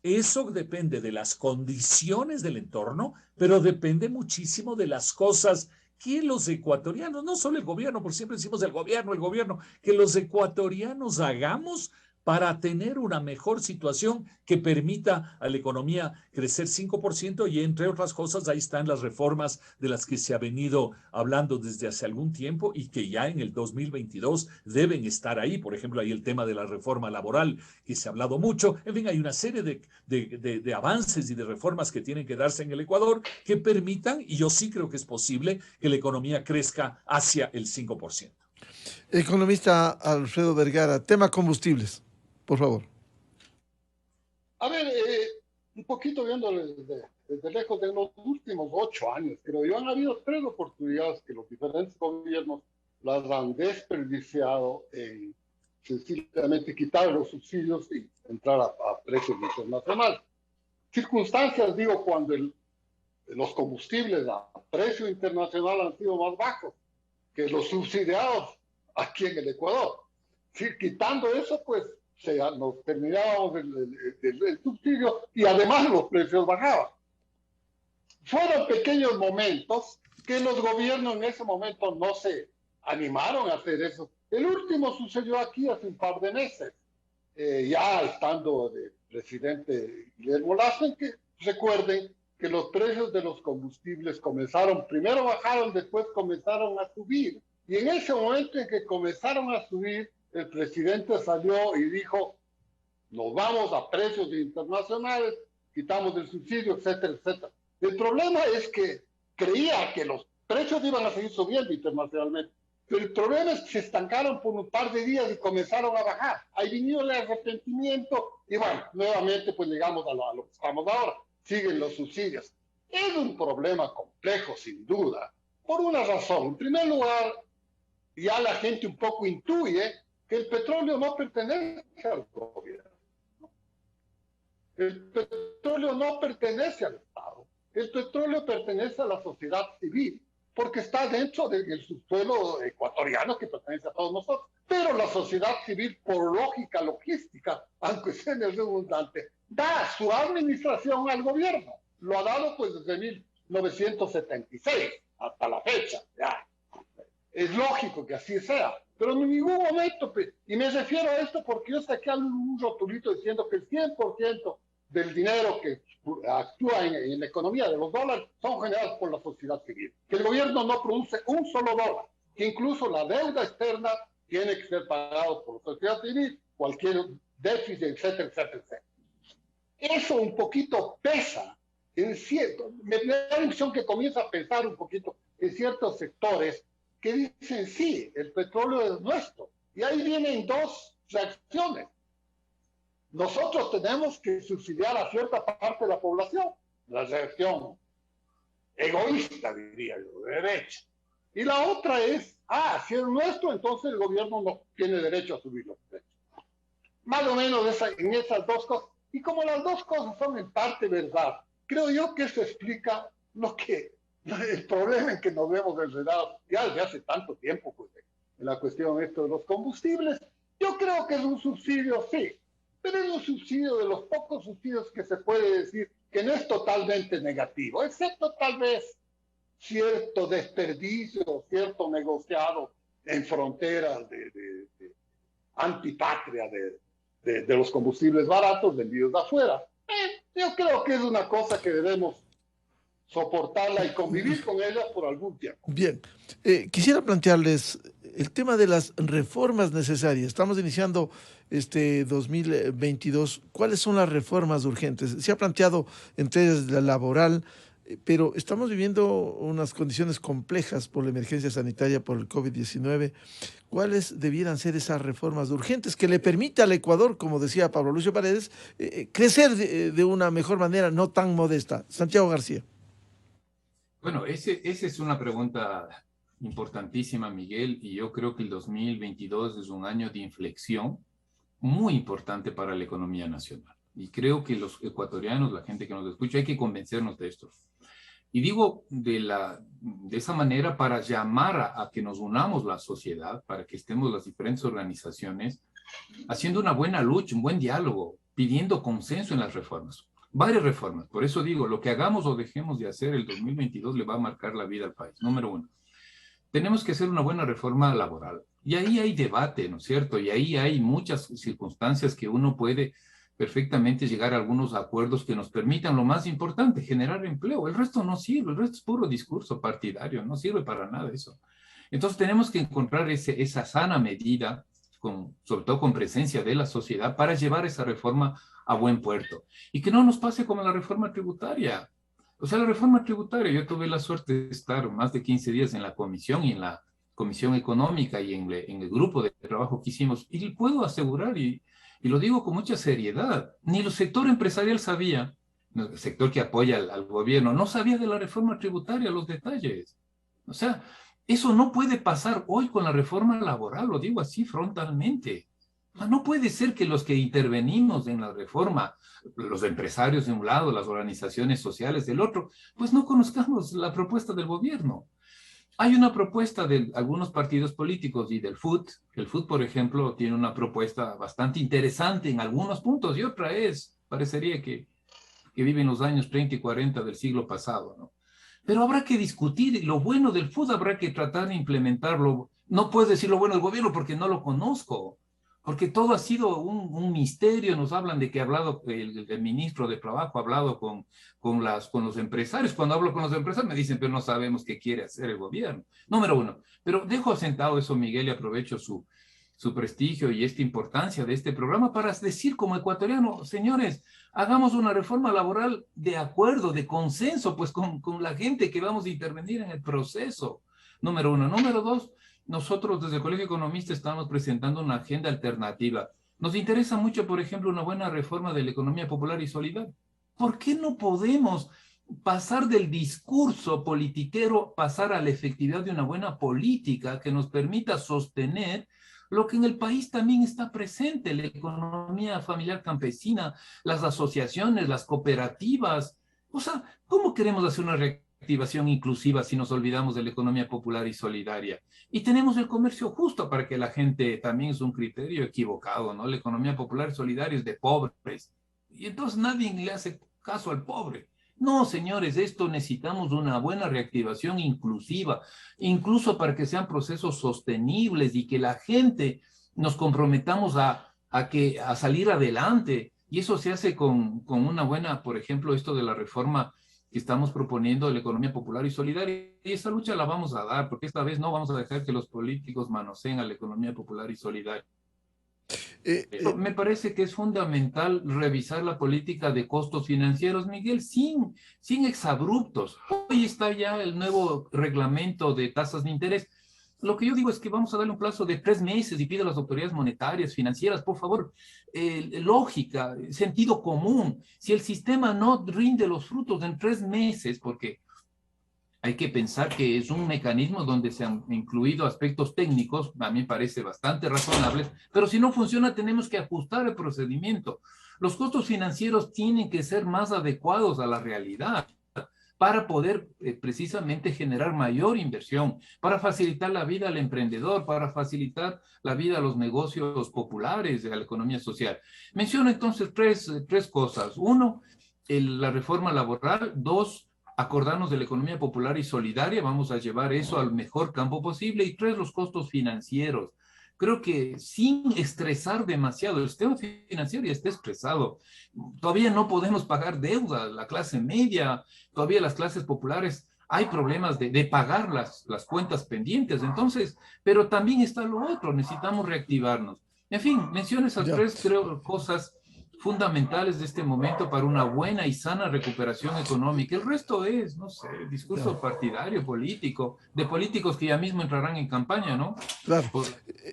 eso depende de las condiciones del entorno, pero depende muchísimo de las cosas que los ecuatorianos, no solo el gobierno, porque siempre decimos el gobierno, que los ecuatorianos hagamos para tener una mejor situación que permita a la economía crecer 5% y entre otras cosas ahí están las reformas de las que se ha venido hablando desde hace algún tiempo y que ya en el 2022 deben estar ahí. Por ejemplo, hay el tema de la reforma laboral que se ha hablado mucho. En fin, hay una serie de avances y de reformas que tienen que darse en el Ecuador que permitan, y yo sí creo que es posible, que la economía crezca hacia el 5%. Economista Alfredo Vergara, tema combustibles, por favor. A ver, un poquito viendo desde lejos, de los últimos 8 años, creo yo, han habido 3 oportunidades que los diferentes gobiernos las han desperdiciado en sencillamente quitar los subsidios y entrar a precios internacionales. Circunstancias, digo, cuando los combustibles a precio internacional han sido más bajos que los subsidiados aquí en el Ecuador. Sí, quitando eso, pues nos terminábamos el subsidio y además los precios bajaban. Fueron pequeños momentos que los gobiernos en ese momento no se animaron a hacer eso. El último sucedió aquí hace un par de meses, ya estando de presidente Guillermo Lasso, en que recuerden que los precios de los combustibles primero bajaron, después comenzaron a subir. Y en ese momento en que comenzaron a subir, el presidente salió y dijo, nos vamos a precios internacionales, quitamos el subsidio, etcétera, etcétera. El problema es que creía que los precios iban a seguir subiendo internacionalmente. Pero el problema es que se estancaron por un par de días y comenzaron a bajar. Ahí vino el arrepentimiento y bueno, nuevamente pues llegamos a lo que estamos ahora. Siguen los subsidios. Es un problema complejo, sin duda, por una razón. En primer lugar, ya la gente un poco intuye que el petróleo no pertenece al gobierno. El petróleo no pertenece al Estado. El petróleo pertenece a la sociedad civil, porque está dentro del subsuelo ecuatoriano que pertenece a todos nosotros. Pero la sociedad civil, por lógica logística, aunque sea en el redundante, da su administración al gobierno. Lo ha dado pues desde 1976 hasta la fecha. Ya. Es lógico que así sea, pero en ningún momento, y me refiero a esto porque yo saqué un rotulito diciendo que el 100% del dinero que actúa en la economía de los dólares son generados por la sociedad civil, que el gobierno no produce un solo dólar, que incluso la deuda externa tiene que ser pagada por la sociedad civil, cualquier déficit, etcétera, etcétera, etcétera. Eso un poquito pesa, me da la impresión que comienza a pensar un poquito en ciertos sectores que dicen, sí, el petróleo es nuestro. Y ahí vienen 2 reacciones. Nosotros tenemos que subsidiar a cierta parte de la población, la reacción egoísta, diría yo, de derecha. Y la otra es, si es nuestro, entonces el gobierno no tiene derecho a subir los precios. Más o menos en esas 2 cosas. Y como las 2 cosas son en parte verdad, creo yo que eso explica el problema en que nos vemos enredados ya desde hace tanto tiempo, pues, en la cuestión esto de los combustibles. Yo creo que es un subsidio, sí, pero es un subsidio de los pocos subsidios que se puede decir que no es totalmente negativo, excepto tal vez cierto desperdicio, cierto negociado en fronteras de antipatria de los combustibles baratos vendidos de afuera. Yo creo que es una cosa que debemos soportarla y convivir con ella por algún tiempo. Bien, quisiera plantearles el tema de las reformas necesarias. Estamos iniciando este 2022. ¿Cuáles son las reformas urgentes? Se ha planteado entre ellas la laboral, pero estamos viviendo unas condiciones complejas por la emergencia sanitaria, por el COVID-19. ¿Cuáles debieran ser esas reformas urgentes que le permita al Ecuador, como decía Pablo Lucio Paredes, crecer de una mejor manera, no tan modesta? Santiago García. Bueno, esa es una pregunta importantísima, Miguel, y yo creo que el 2022 es un año de inflexión muy importante para la economía nacional. Y creo que los ecuatorianos, la gente que nos escucha, hay que convencernos de esto. Y digo de esa manera para llamar a que nos unamos la sociedad, para que estemos las diferentes organizaciones haciendo una buena lucha, un buen diálogo, pidiendo consenso en las reformas. Varias reformas. Por eso digo, lo que hagamos o dejemos de hacer el 2022 le va a marcar la vida al país. Número 1. Tenemos que hacer una buena reforma laboral. Y ahí hay debate, ¿no es cierto? Y ahí hay muchas circunstancias que uno puede perfectamente llegar a algunos acuerdos que nos permitan lo más importante, generar empleo. El resto no sirve, el resto es puro discurso partidario, no sirve para nada eso. Entonces tenemos que encontrar esa sana medida, sobre todo con presencia de la sociedad, para llevar esa reforma a buen puerto. Y que no nos pase como la reforma tributaria. O sea, la reforma tributaria, yo tuve la suerte de estar más de 15 días en la comisión y en la Comisión Económica y en el grupo de trabajo que hicimos, y puedo asegurar, y lo digo con mucha seriedad, ni el sector empresarial sabía, el sector que apoya al gobierno, no sabía de la reforma tributaria, los detalles. O sea, eso no puede pasar hoy con la reforma laboral, lo digo así frontalmente. No puede ser que los que intervenimos en la reforma, los empresarios de un lado, las organizaciones sociales del otro, pues no conozcamos la propuesta del gobierno. Hay una propuesta de algunos partidos políticos y del FUT. El FUT, por ejemplo, tiene una propuesta bastante interesante en algunos puntos y otra parecería que vive en los años 30 y 40 del siglo pasado, ¿no? Pero habrá que discutir, lo bueno del FUT habrá que tratar de implementarlo. No puedo decir lo bueno del gobierno porque no lo conozco, porque todo ha sido un misterio. Nos hablan de que ha hablado el ministro de Trabajo, ha hablado con los empresarios. Cuando hablo con los empresarios me dicen, pero no sabemos qué quiere hacer el gobierno. Número uno. Pero dejo asentado eso, Miguel, y aprovecho su prestigio y esta importancia de este programa para decir como ecuatoriano, señores, hagamos una reforma laboral de acuerdo, de consenso, pues con la gente que vamos a intervenir en el proceso. Número uno. Número dos, nosotros desde el Colegio de Economistas estamos presentando una agenda alternativa. Nos interesa mucho, por ejemplo, una buena reforma de la economía popular y solidaria. ¿Por qué no podemos pasar del discurso politiquero, pasar a la efectividad de una buena política que nos permita sostener lo que en el país también está presente, la economía familiar campesina, las asociaciones, las cooperativas? O sea, ¿cómo queremos hacer una reactivación inclusiva si nos olvidamos de la economía popular y solidaria? Y tenemos el comercio justo para que la gente, también es un criterio equivocado, ¿no? La economía popular y solidaria es de pobres. Y entonces nadie le hace caso al pobre. No, señores, esto necesitamos una buena reactivación inclusiva, incluso para que sean procesos sostenibles y que la gente nos comprometamos a salir adelante. Y eso se hace con una buena, por ejemplo, esto de la reforma que estamos proponiendo de la economía popular y solidaria. Y esa lucha la vamos a dar, porque esta vez no vamos a dejar que los políticos manoseen a la economía popular y solidaria. Me parece que es fundamental revisar la política de costos financieros, Miguel, sin exabruptos. Hoy está ya el nuevo reglamento de tasas de interés. Lo que yo digo es que vamos a darle un plazo de 3 meses y pido a las autoridades monetarias, financieras, por favor, lógica, sentido común. Si el sistema no rinde los frutos en 3 meses, porque hay que pensar que es un mecanismo donde se han incluido aspectos técnicos, a mí me parece bastante razonables, pero si no funciona tenemos que ajustar el procedimiento. Los costos financieros tienen que ser más adecuados a la realidad para poder precisamente generar mayor inversión, para facilitar la vida al emprendedor, para facilitar la vida a los negocios populares, a la economía social. Menciono entonces tres cosas. Uno, la reforma laboral. Dos, acordarnos de la economía popular y solidaria, vamos a llevar eso al mejor campo posible. Y tres, los costos financieros. Creo que sin estresar demasiado, el sistema financiero ya está estresado. Todavía no podemos pagar deuda, la clase media, todavía las clases populares, hay problemas de pagar las cuentas pendientes. Entonces, pero también está lo otro, necesitamos reactivarnos. En fin, menciono esas Ya. tres, creo, cosas fundamentales de este momento para una buena y sana recuperación económica. El resto es, no sé, discurso Ya. partidario, político, de políticos que ya mismo entrarán en campaña, ¿no? Claro. Por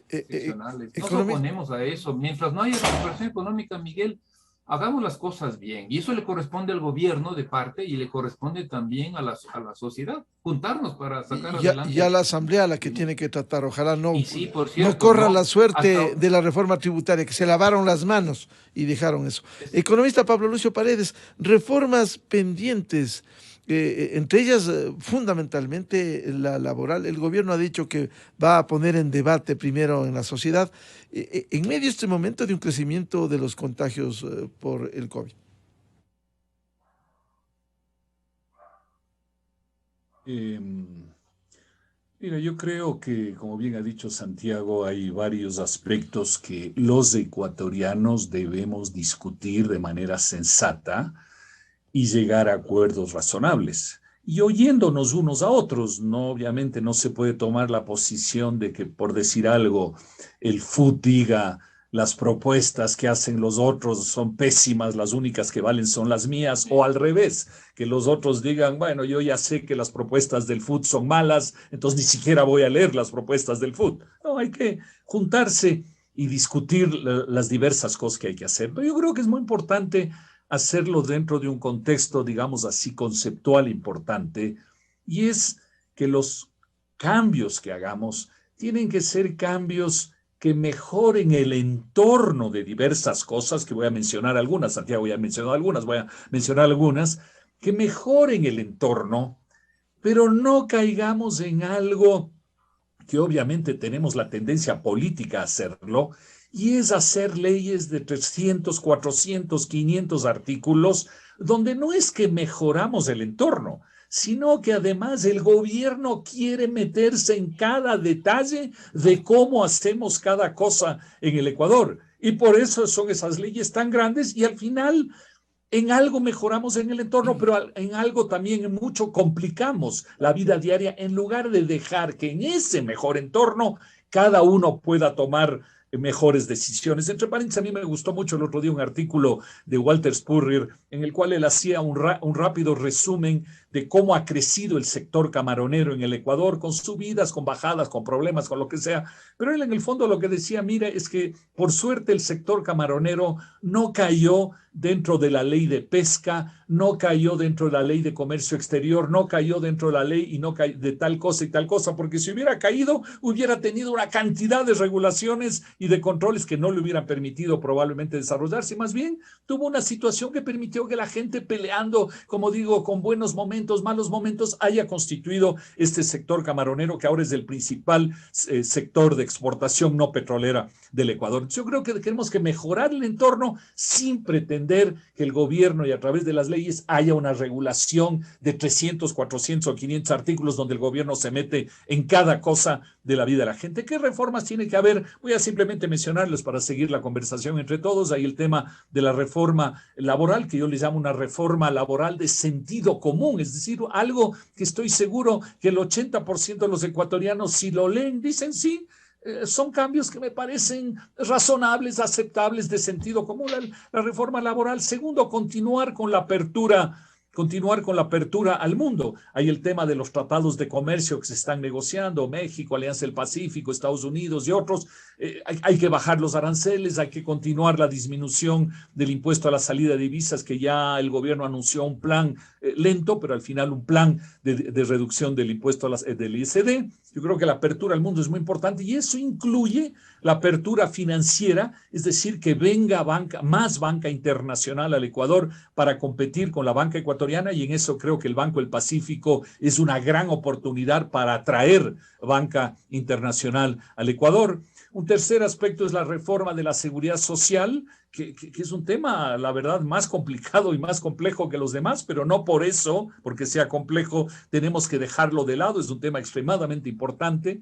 seccionales. Nos Economía. oponemos a eso. Mientras no haya recuperación económica, Miguel, hagamos las cosas bien. Y eso le corresponde al gobierno de parte y le corresponde también a la sociedad. Juntarnos para sacar Y a adelante. la Asamblea la que tiene que tratar. Ojalá Y sí, por no cierto, corra la no, suerte hasta de la reforma tributaria, que se lavaron las manos y dejaron eso. Economista Pablo Lucio Paredes, reformas pendientes, entre ellas fundamentalmente la laboral. El gobierno ha dicho que va a poner en debate primero en la sociedad, en medio de este momento de un crecimiento de los contagios por el COVID. Eh, Mira, yo creo que, como bien ha dicho Santiago, hay varios aspectos que los ecuatorianos debemos discutir de manera sensata y llegar a acuerdos razonables. Y oyéndonos unos a otros, no, obviamente no se puede tomar la posición de que, por decir algo, el FUT diga las propuestas que hacen los otros son pésimas, las únicas que valen son las mías, o al revés, que los otros digan, bueno, yo ya sé que las propuestas del FUT son malas, entonces ni siquiera voy a leer las propuestas del FUT. No, hay que juntarse y discutir las diversas cosas que hay que hacer. Pero yo creo que es muy importante hacerlo dentro de un contexto, digamos así, conceptual importante, y es que los cambios que hagamos tienen que ser cambios que mejoren el entorno de diversas cosas, que voy a mencionar algunas, Santiago ya ha mencionado algunas, voy a mencionar algunas, que mejoren el entorno, pero no caigamos en algo que obviamente tenemos la tendencia política a hacerlo, y es hacer leyes de 300, 400, 500 artículos, donde no es que mejoramos el entorno, sino que además el gobierno quiere meterse en cada detalle de cómo hacemos cada cosa en el Ecuador. Y por eso son esas leyes tan grandes y al final en algo mejoramos en el entorno, pero en algo también en mucho complicamos la vida diaria en lugar de dejar que en ese mejor entorno cada uno pueda tomar mejores decisiones. Entre paréntesis, a mí me gustó mucho el otro día un artículo de Walter Spurrier en el cual él hacía un rápido resumen de cómo ha crecido el sector camaronero en el Ecuador, con subidas, con bajadas, con problemas, con lo que sea. Pero él en el fondo lo que decía, mira, es que por suerte el sector camaronero no cayó dentro de la ley de pesca, no cayó dentro de la ley de comercio exterior, no cayó dentro de la ley y no cayó de tal cosa y tal cosa, porque si hubiera caído, hubiera tenido una cantidad de regulaciones y de controles que no le hubieran permitido probablemente desarrollarse. Más bien, tuvo una situación que permitió que la gente peleando, como digo, con buenos momentos, malos momentos, haya constituido este sector camaronero que ahora es el principal sector de exportación no petrolera del Ecuador. Yo creo que tenemos que mejorar el entorno sin pretender que el gobierno y a través de las leyes haya una regulación de 300, 400 o 500 artículos donde el gobierno se mete en cada cosa de la vida de la gente. ¿Qué reformas tiene que haber? Voy a simplemente mencionarles para seguir la conversación entre todos. Hay el tema de la reforma laboral, que yo le llamo una reforma laboral de sentido común, es decir, algo que estoy seguro que el 80% de los ecuatorianos, si lo leen, dicen sí, son cambios que me parecen razonables, aceptables, de sentido común, la reforma laboral. Segundo, continuar con la apertura al mundo. Hay el tema de los tratados de comercio que se están negociando, México, Alianza del Pacífico, Estados Unidos y otros. Hay que bajar los aranceles, hay que continuar la disminución del impuesto a la salida de divisas, que ya el gobierno anunció un plan lento, pero al final un plan de reducción del impuesto del ISD. Yo creo que la apertura al mundo es muy importante y eso incluye la apertura financiera, es decir, que venga más banca internacional al Ecuador para competir con la banca ecuatoriana, y en eso creo que el Banco del Pacífico es una gran oportunidad para atraer banca internacional al Ecuador. Un tercer aspecto es la reforma de la seguridad social, que es un tema, la verdad, más complicado y más complejo que los demás, pero no por eso, porque sea complejo, tenemos que dejarlo de lado. Es un tema extremadamente importante.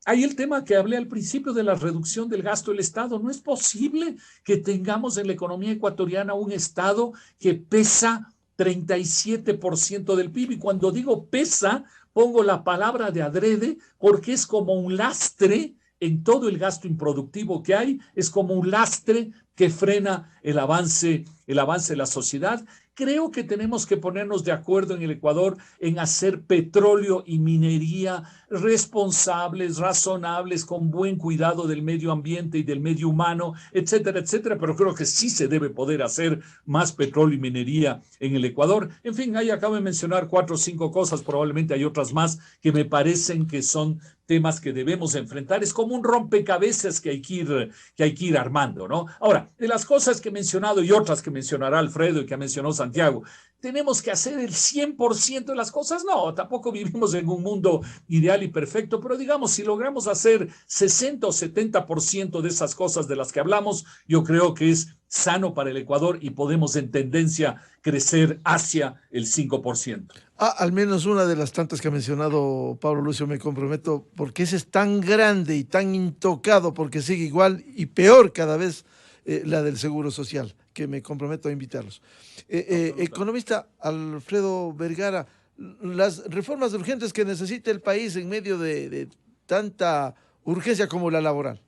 Hay el tema que hablé al principio de la reducción del gasto del Estado. No es posible que tengamos en la economía ecuatoriana un Estado que pesa 37% del PIB. Y cuando digo pesa, pongo la palabra de adrede porque es como un lastre en todo el gasto improductivo que hay, es como un lastre que frena el avance de la sociedad. Creo que tenemos que ponernos de acuerdo en el Ecuador en hacer petróleo y minería responsables, razonables, con buen cuidado del medio ambiente y del medio humano, etcétera, etcétera, pero creo que sí se debe poder hacer más petróleo y minería en el Ecuador. En fin, ahí acabo de mencionar 4 o 5 cosas, probablemente hay otras más que me parecen que son temas que debemos enfrentar. Es como un rompecabezas que hay que ir armando, ¿no? Ahora, de las cosas que he mencionado y otras que mencionará Alfredo y que mencionó Santiago, ¿tenemos que hacer el 100% de las cosas? No, tampoco vivimos en un mundo ideal y perfecto, pero digamos, si logramos hacer 60 o 70% de esas cosas de las que hablamos, yo creo que es sano para el Ecuador y podemos en tendencia crecer hacia el 5%. Al menos una de las tantas que ha mencionado Pablo Lucio, me comprometo, porque ese es tan grande y tan intocado, porque sigue igual y peor cada vez la del Seguro Social, que me comprometo a invitarlos. Economista Alfredo Vergara, las reformas urgentes que necesita el país en medio de tanta urgencia como la laboral.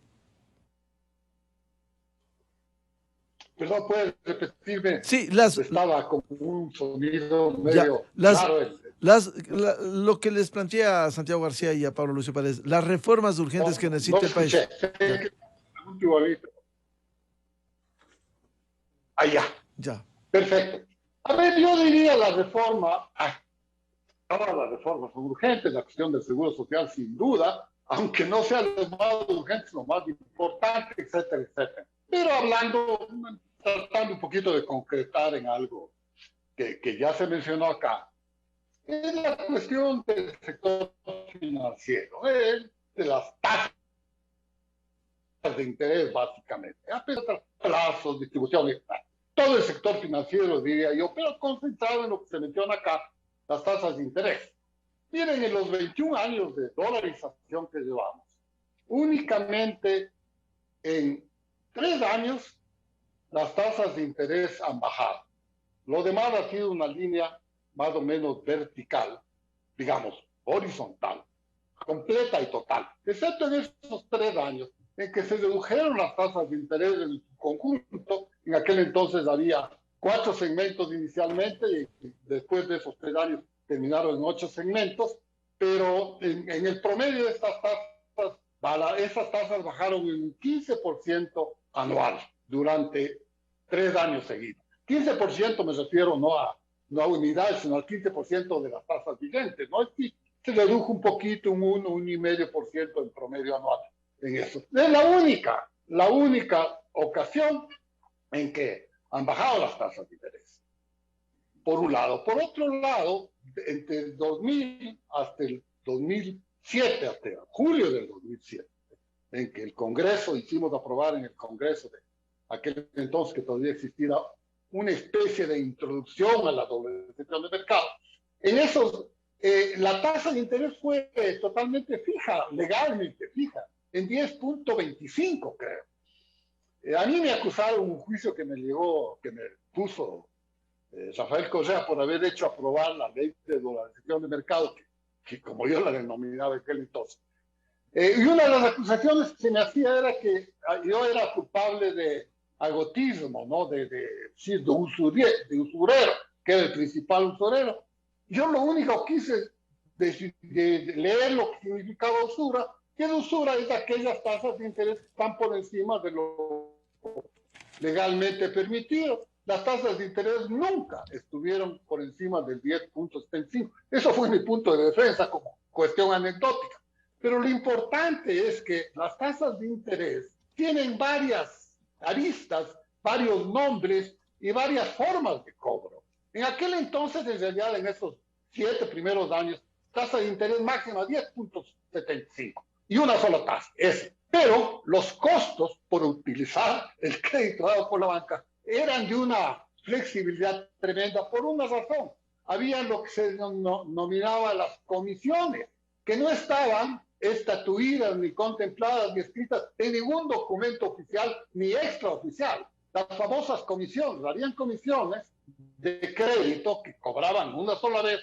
Perdón, ¿puedes repetirme? Sí, Estaba con un sonido medio ya, raro. Lo que les plantea a Santiago García y a Pablo Lucio Párez, las reformas urgentes que necesita el país. Ya. Perfecto. A ver, yo diría la reforma, todas las reformas son urgentes, la cuestión del seguro social sin duda, aunque no sea lo más urgente, lo más importante, etcétera, etcétera. Pero tratando un poquito de concretar en algo que ya se mencionó acá, es la cuestión del sector financiero, de las tasas de interés básicamente, plazos, distribución, todo el sector financiero diría yo, pero concentrado en lo que se menciona acá, las tasas de interés. Miren, en los 21 años de dolarización que llevamos, únicamente en 3 años las tasas de interés han bajado. Lo demás ha sido una línea más o menos vertical, digamos, horizontal, completa y total, excepto en esos 3 años en que se redujeron las tasas de interés en su conjunto. En aquel entonces había 4 segmentos inicialmente y después de esos 3 años terminaron en 8 segmentos, pero en el promedio de estas tasas, esas tasas bajaron en un 15% anual durante 3 años seguidos. 15% me refiero no a unidades, sino al 15% de las tasas vigentes, ¿no? Se redujo un poquito, un 1,5% en promedio anual en eso. Es la única ocasión en que han bajado las tasas de interés, por un lado. Por otro lado, entre el 2000 hasta el 2007, hasta julio del 2007, en que el Congreso, hicimos aprobar en el Congreso de aquel entonces que todavía existía una especie de introducción a la dolarización de mercado. En esos, la tasa de interés fue totalmente fija, legalmente fija, en 10.25, creo. A mí me acusaron un juicio que me puso Rafael Correa por haber hecho aprobar la ley de dolarización de mercado, que como yo la denominaba en aquel entonces. Y una de las acusaciones que se me hacía era que yo era culpable de agotismo, ¿no? de usurero, que era el principal usurero. Yo lo único que quise de leer lo que significaba usura, que la usura es aquellas tasas de interés que están por encima de lo legalmente permitido. Las tasas de interés nunca estuvieron por encima del 10.75. Eso fue mi punto de defensa como cuestión anecdótica. Pero lo importante es que las tasas de interés tienen varias aristas, varios nombres y varias formas de cobro. En aquel entonces, en realidad, en esos 7 primeros años, tasa de interés máxima 10.75 y una sola tasa, ese. Pero los costos por utilizar el crédito dado por la banca eran de una flexibilidad tremenda por una razón. Había lo que se denominaba las comisiones, que no estaban estatuidas, ni contempladas, ni escritas en ningún documento oficial, ni extraoficial. Las famosas comisiones, habían comisiones de crédito que cobraban una sola vez,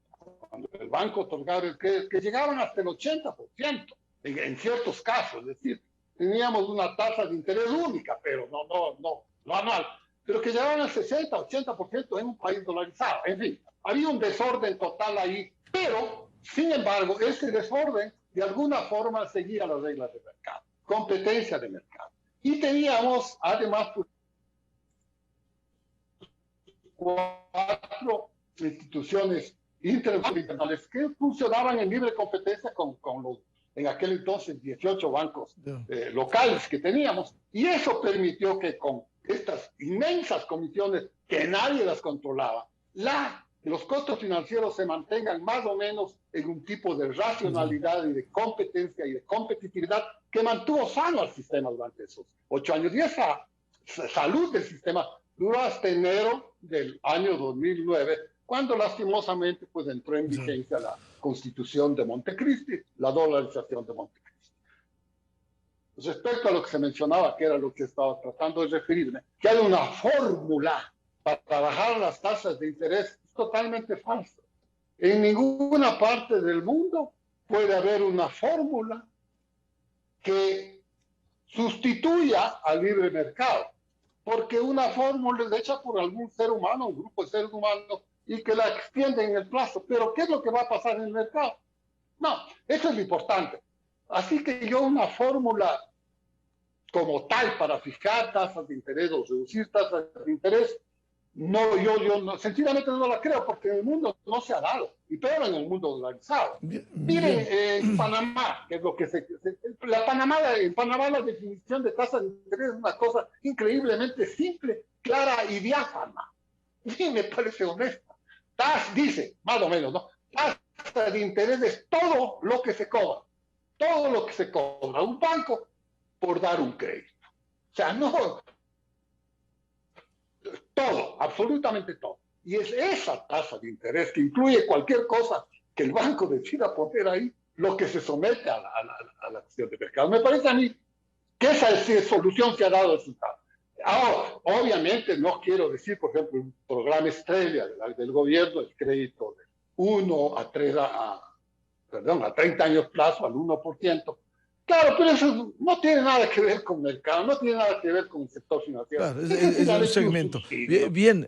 cuando el banco otorgaba el crédito, que llegaban hasta el 80% en ciertos casos, es decir, teníamos una tasa de interés única, pero no anual, pero que llegaban al 60-80% en un país dolarizado. En fin, había un desorden total ahí, pero sin embargo, ese desorden de alguna forma seguía las reglas de mercado, competencia de mercado. Y teníamos además 4 instituciones internacionales que funcionaban en libre competencia con los, en aquel entonces, 18 bancos locales que teníamos. Y eso permitió que con estas inmensas comisiones que nadie las controlaba, los costos financieros se mantengan más o menos en un tipo de racionalidad y de competencia y de competitividad que mantuvo sano al sistema durante esos 8 años. Y esa salud del sistema duró hasta enero del año 2009, cuando lastimosamente pues entró en vigencia la Constitución de Montecristi, la dolarización de Montecristi. Respecto a lo que se mencionaba, que era lo que estaba tratando de referirme, que hay una fórmula para bajar las tasas de interés, es totalmente falso. En ninguna parte del mundo puede haber una fórmula que sustituya al libre mercado, porque una fórmula es hecha por algún ser humano, un grupo de seres humanos, y que la extienden en el plazo. Pero ¿qué es lo que va a pasar en el mercado? No, eso es lo importante. Así que yo una fórmula como tal para fijar tasas de interés o reducir tasas de interés, no, yo no, sencillamente no la creo, porque en el mundo no se ha dado, y peor en el mundo dolarizado. Miren, en Panamá, que es lo que en Panamá la definición de tasa de interés es una cosa increíblemente simple, clara y diáfana. Y me parece honesta. Dice, más o menos, ¿no? Tasa de interés es todo lo que se cobra un banco por dar un crédito. O sea, no, todo, absolutamente todo. Y es esa tasa de interés que incluye cualquier cosa que el banco decida poner ahí, lo que se somete a la acción de mercado. Me parece a mí que esa solución se ha dado resultado. Ahora, obviamente no quiero decir, por ejemplo, un programa estrella del gobierno, el crédito de 1 a 30 años plazo al 1%. Claro, pero eso no tiene nada que ver con el mercado, no tiene nada que ver con el sector financiero. Claro, es un segmento. Bien.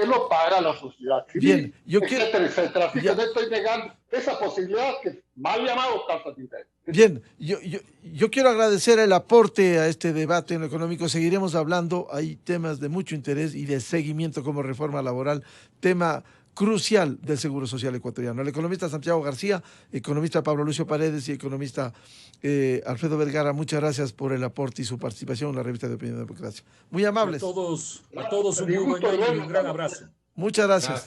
Lo paga la sociedad civil, bien, etcétera. Así que no estoy negando esa posibilidad que mal llamado tasas de interés. Bien, yo quiero agradecer el aporte a este debate en lo económico. Seguiremos hablando, hay temas de mucho interés y de seguimiento como reforma laboral, tema crucial del Seguro Social ecuatoriano. El economista Santiago García, economista Pablo Lucio Paredes y economista Alfredo Vergara, muchas gracias por el aporte y su participación en la revista de Opinión de Democracia. Muy amables. A todos un muy buen día y un gran abrazo. Muchas gracias.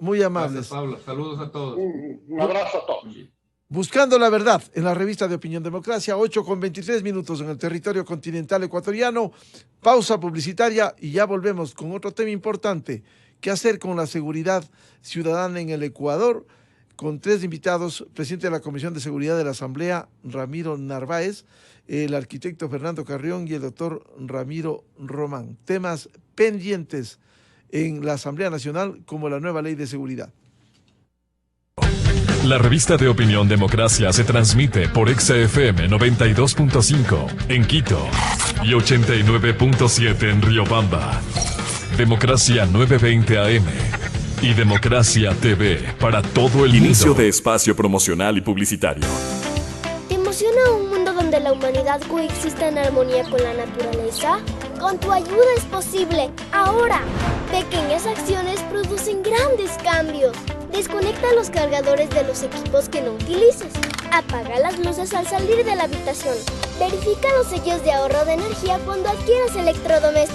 Muy amables. Gracias, Pablo. Saludos a todos. Un abrazo a todos. Buscando la verdad en la revista de Opinión Democracia, 8:23 en el territorio continental ecuatoriano. Pausa publicitaria y ya volvemos con otro tema importante. ¿Qué hacer con la seguridad ciudadana en el Ecuador? Con 3 invitados, presidente de la Comisión de Seguridad de la Asamblea, Ramiro Narváez, el arquitecto Fernando Carrión y el doctor Ramiro Román. Temas pendientes en la Asamblea Nacional como la nueva ley de seguridad. La revista de Opinión Democracia se transmite por XFM 92.5 en Quito y 89.7 en Riobamba. Democracia 920 AM y Democracia TV para todo el Inicio mundo. de espacio promocional y publicitario. ¿Te emociona un mundo donde la humanidad coexista en armonía con la naturaleza? Con tu ayuda es posible. Ahora, pequeñas acciones producen grandes cambios. Desconecta los cargadores de los equipos que no utilices. Apaga las luces al salir de la habitación. Verifica los sellos de ahorro de energía cuando adquieras electrodomésticos.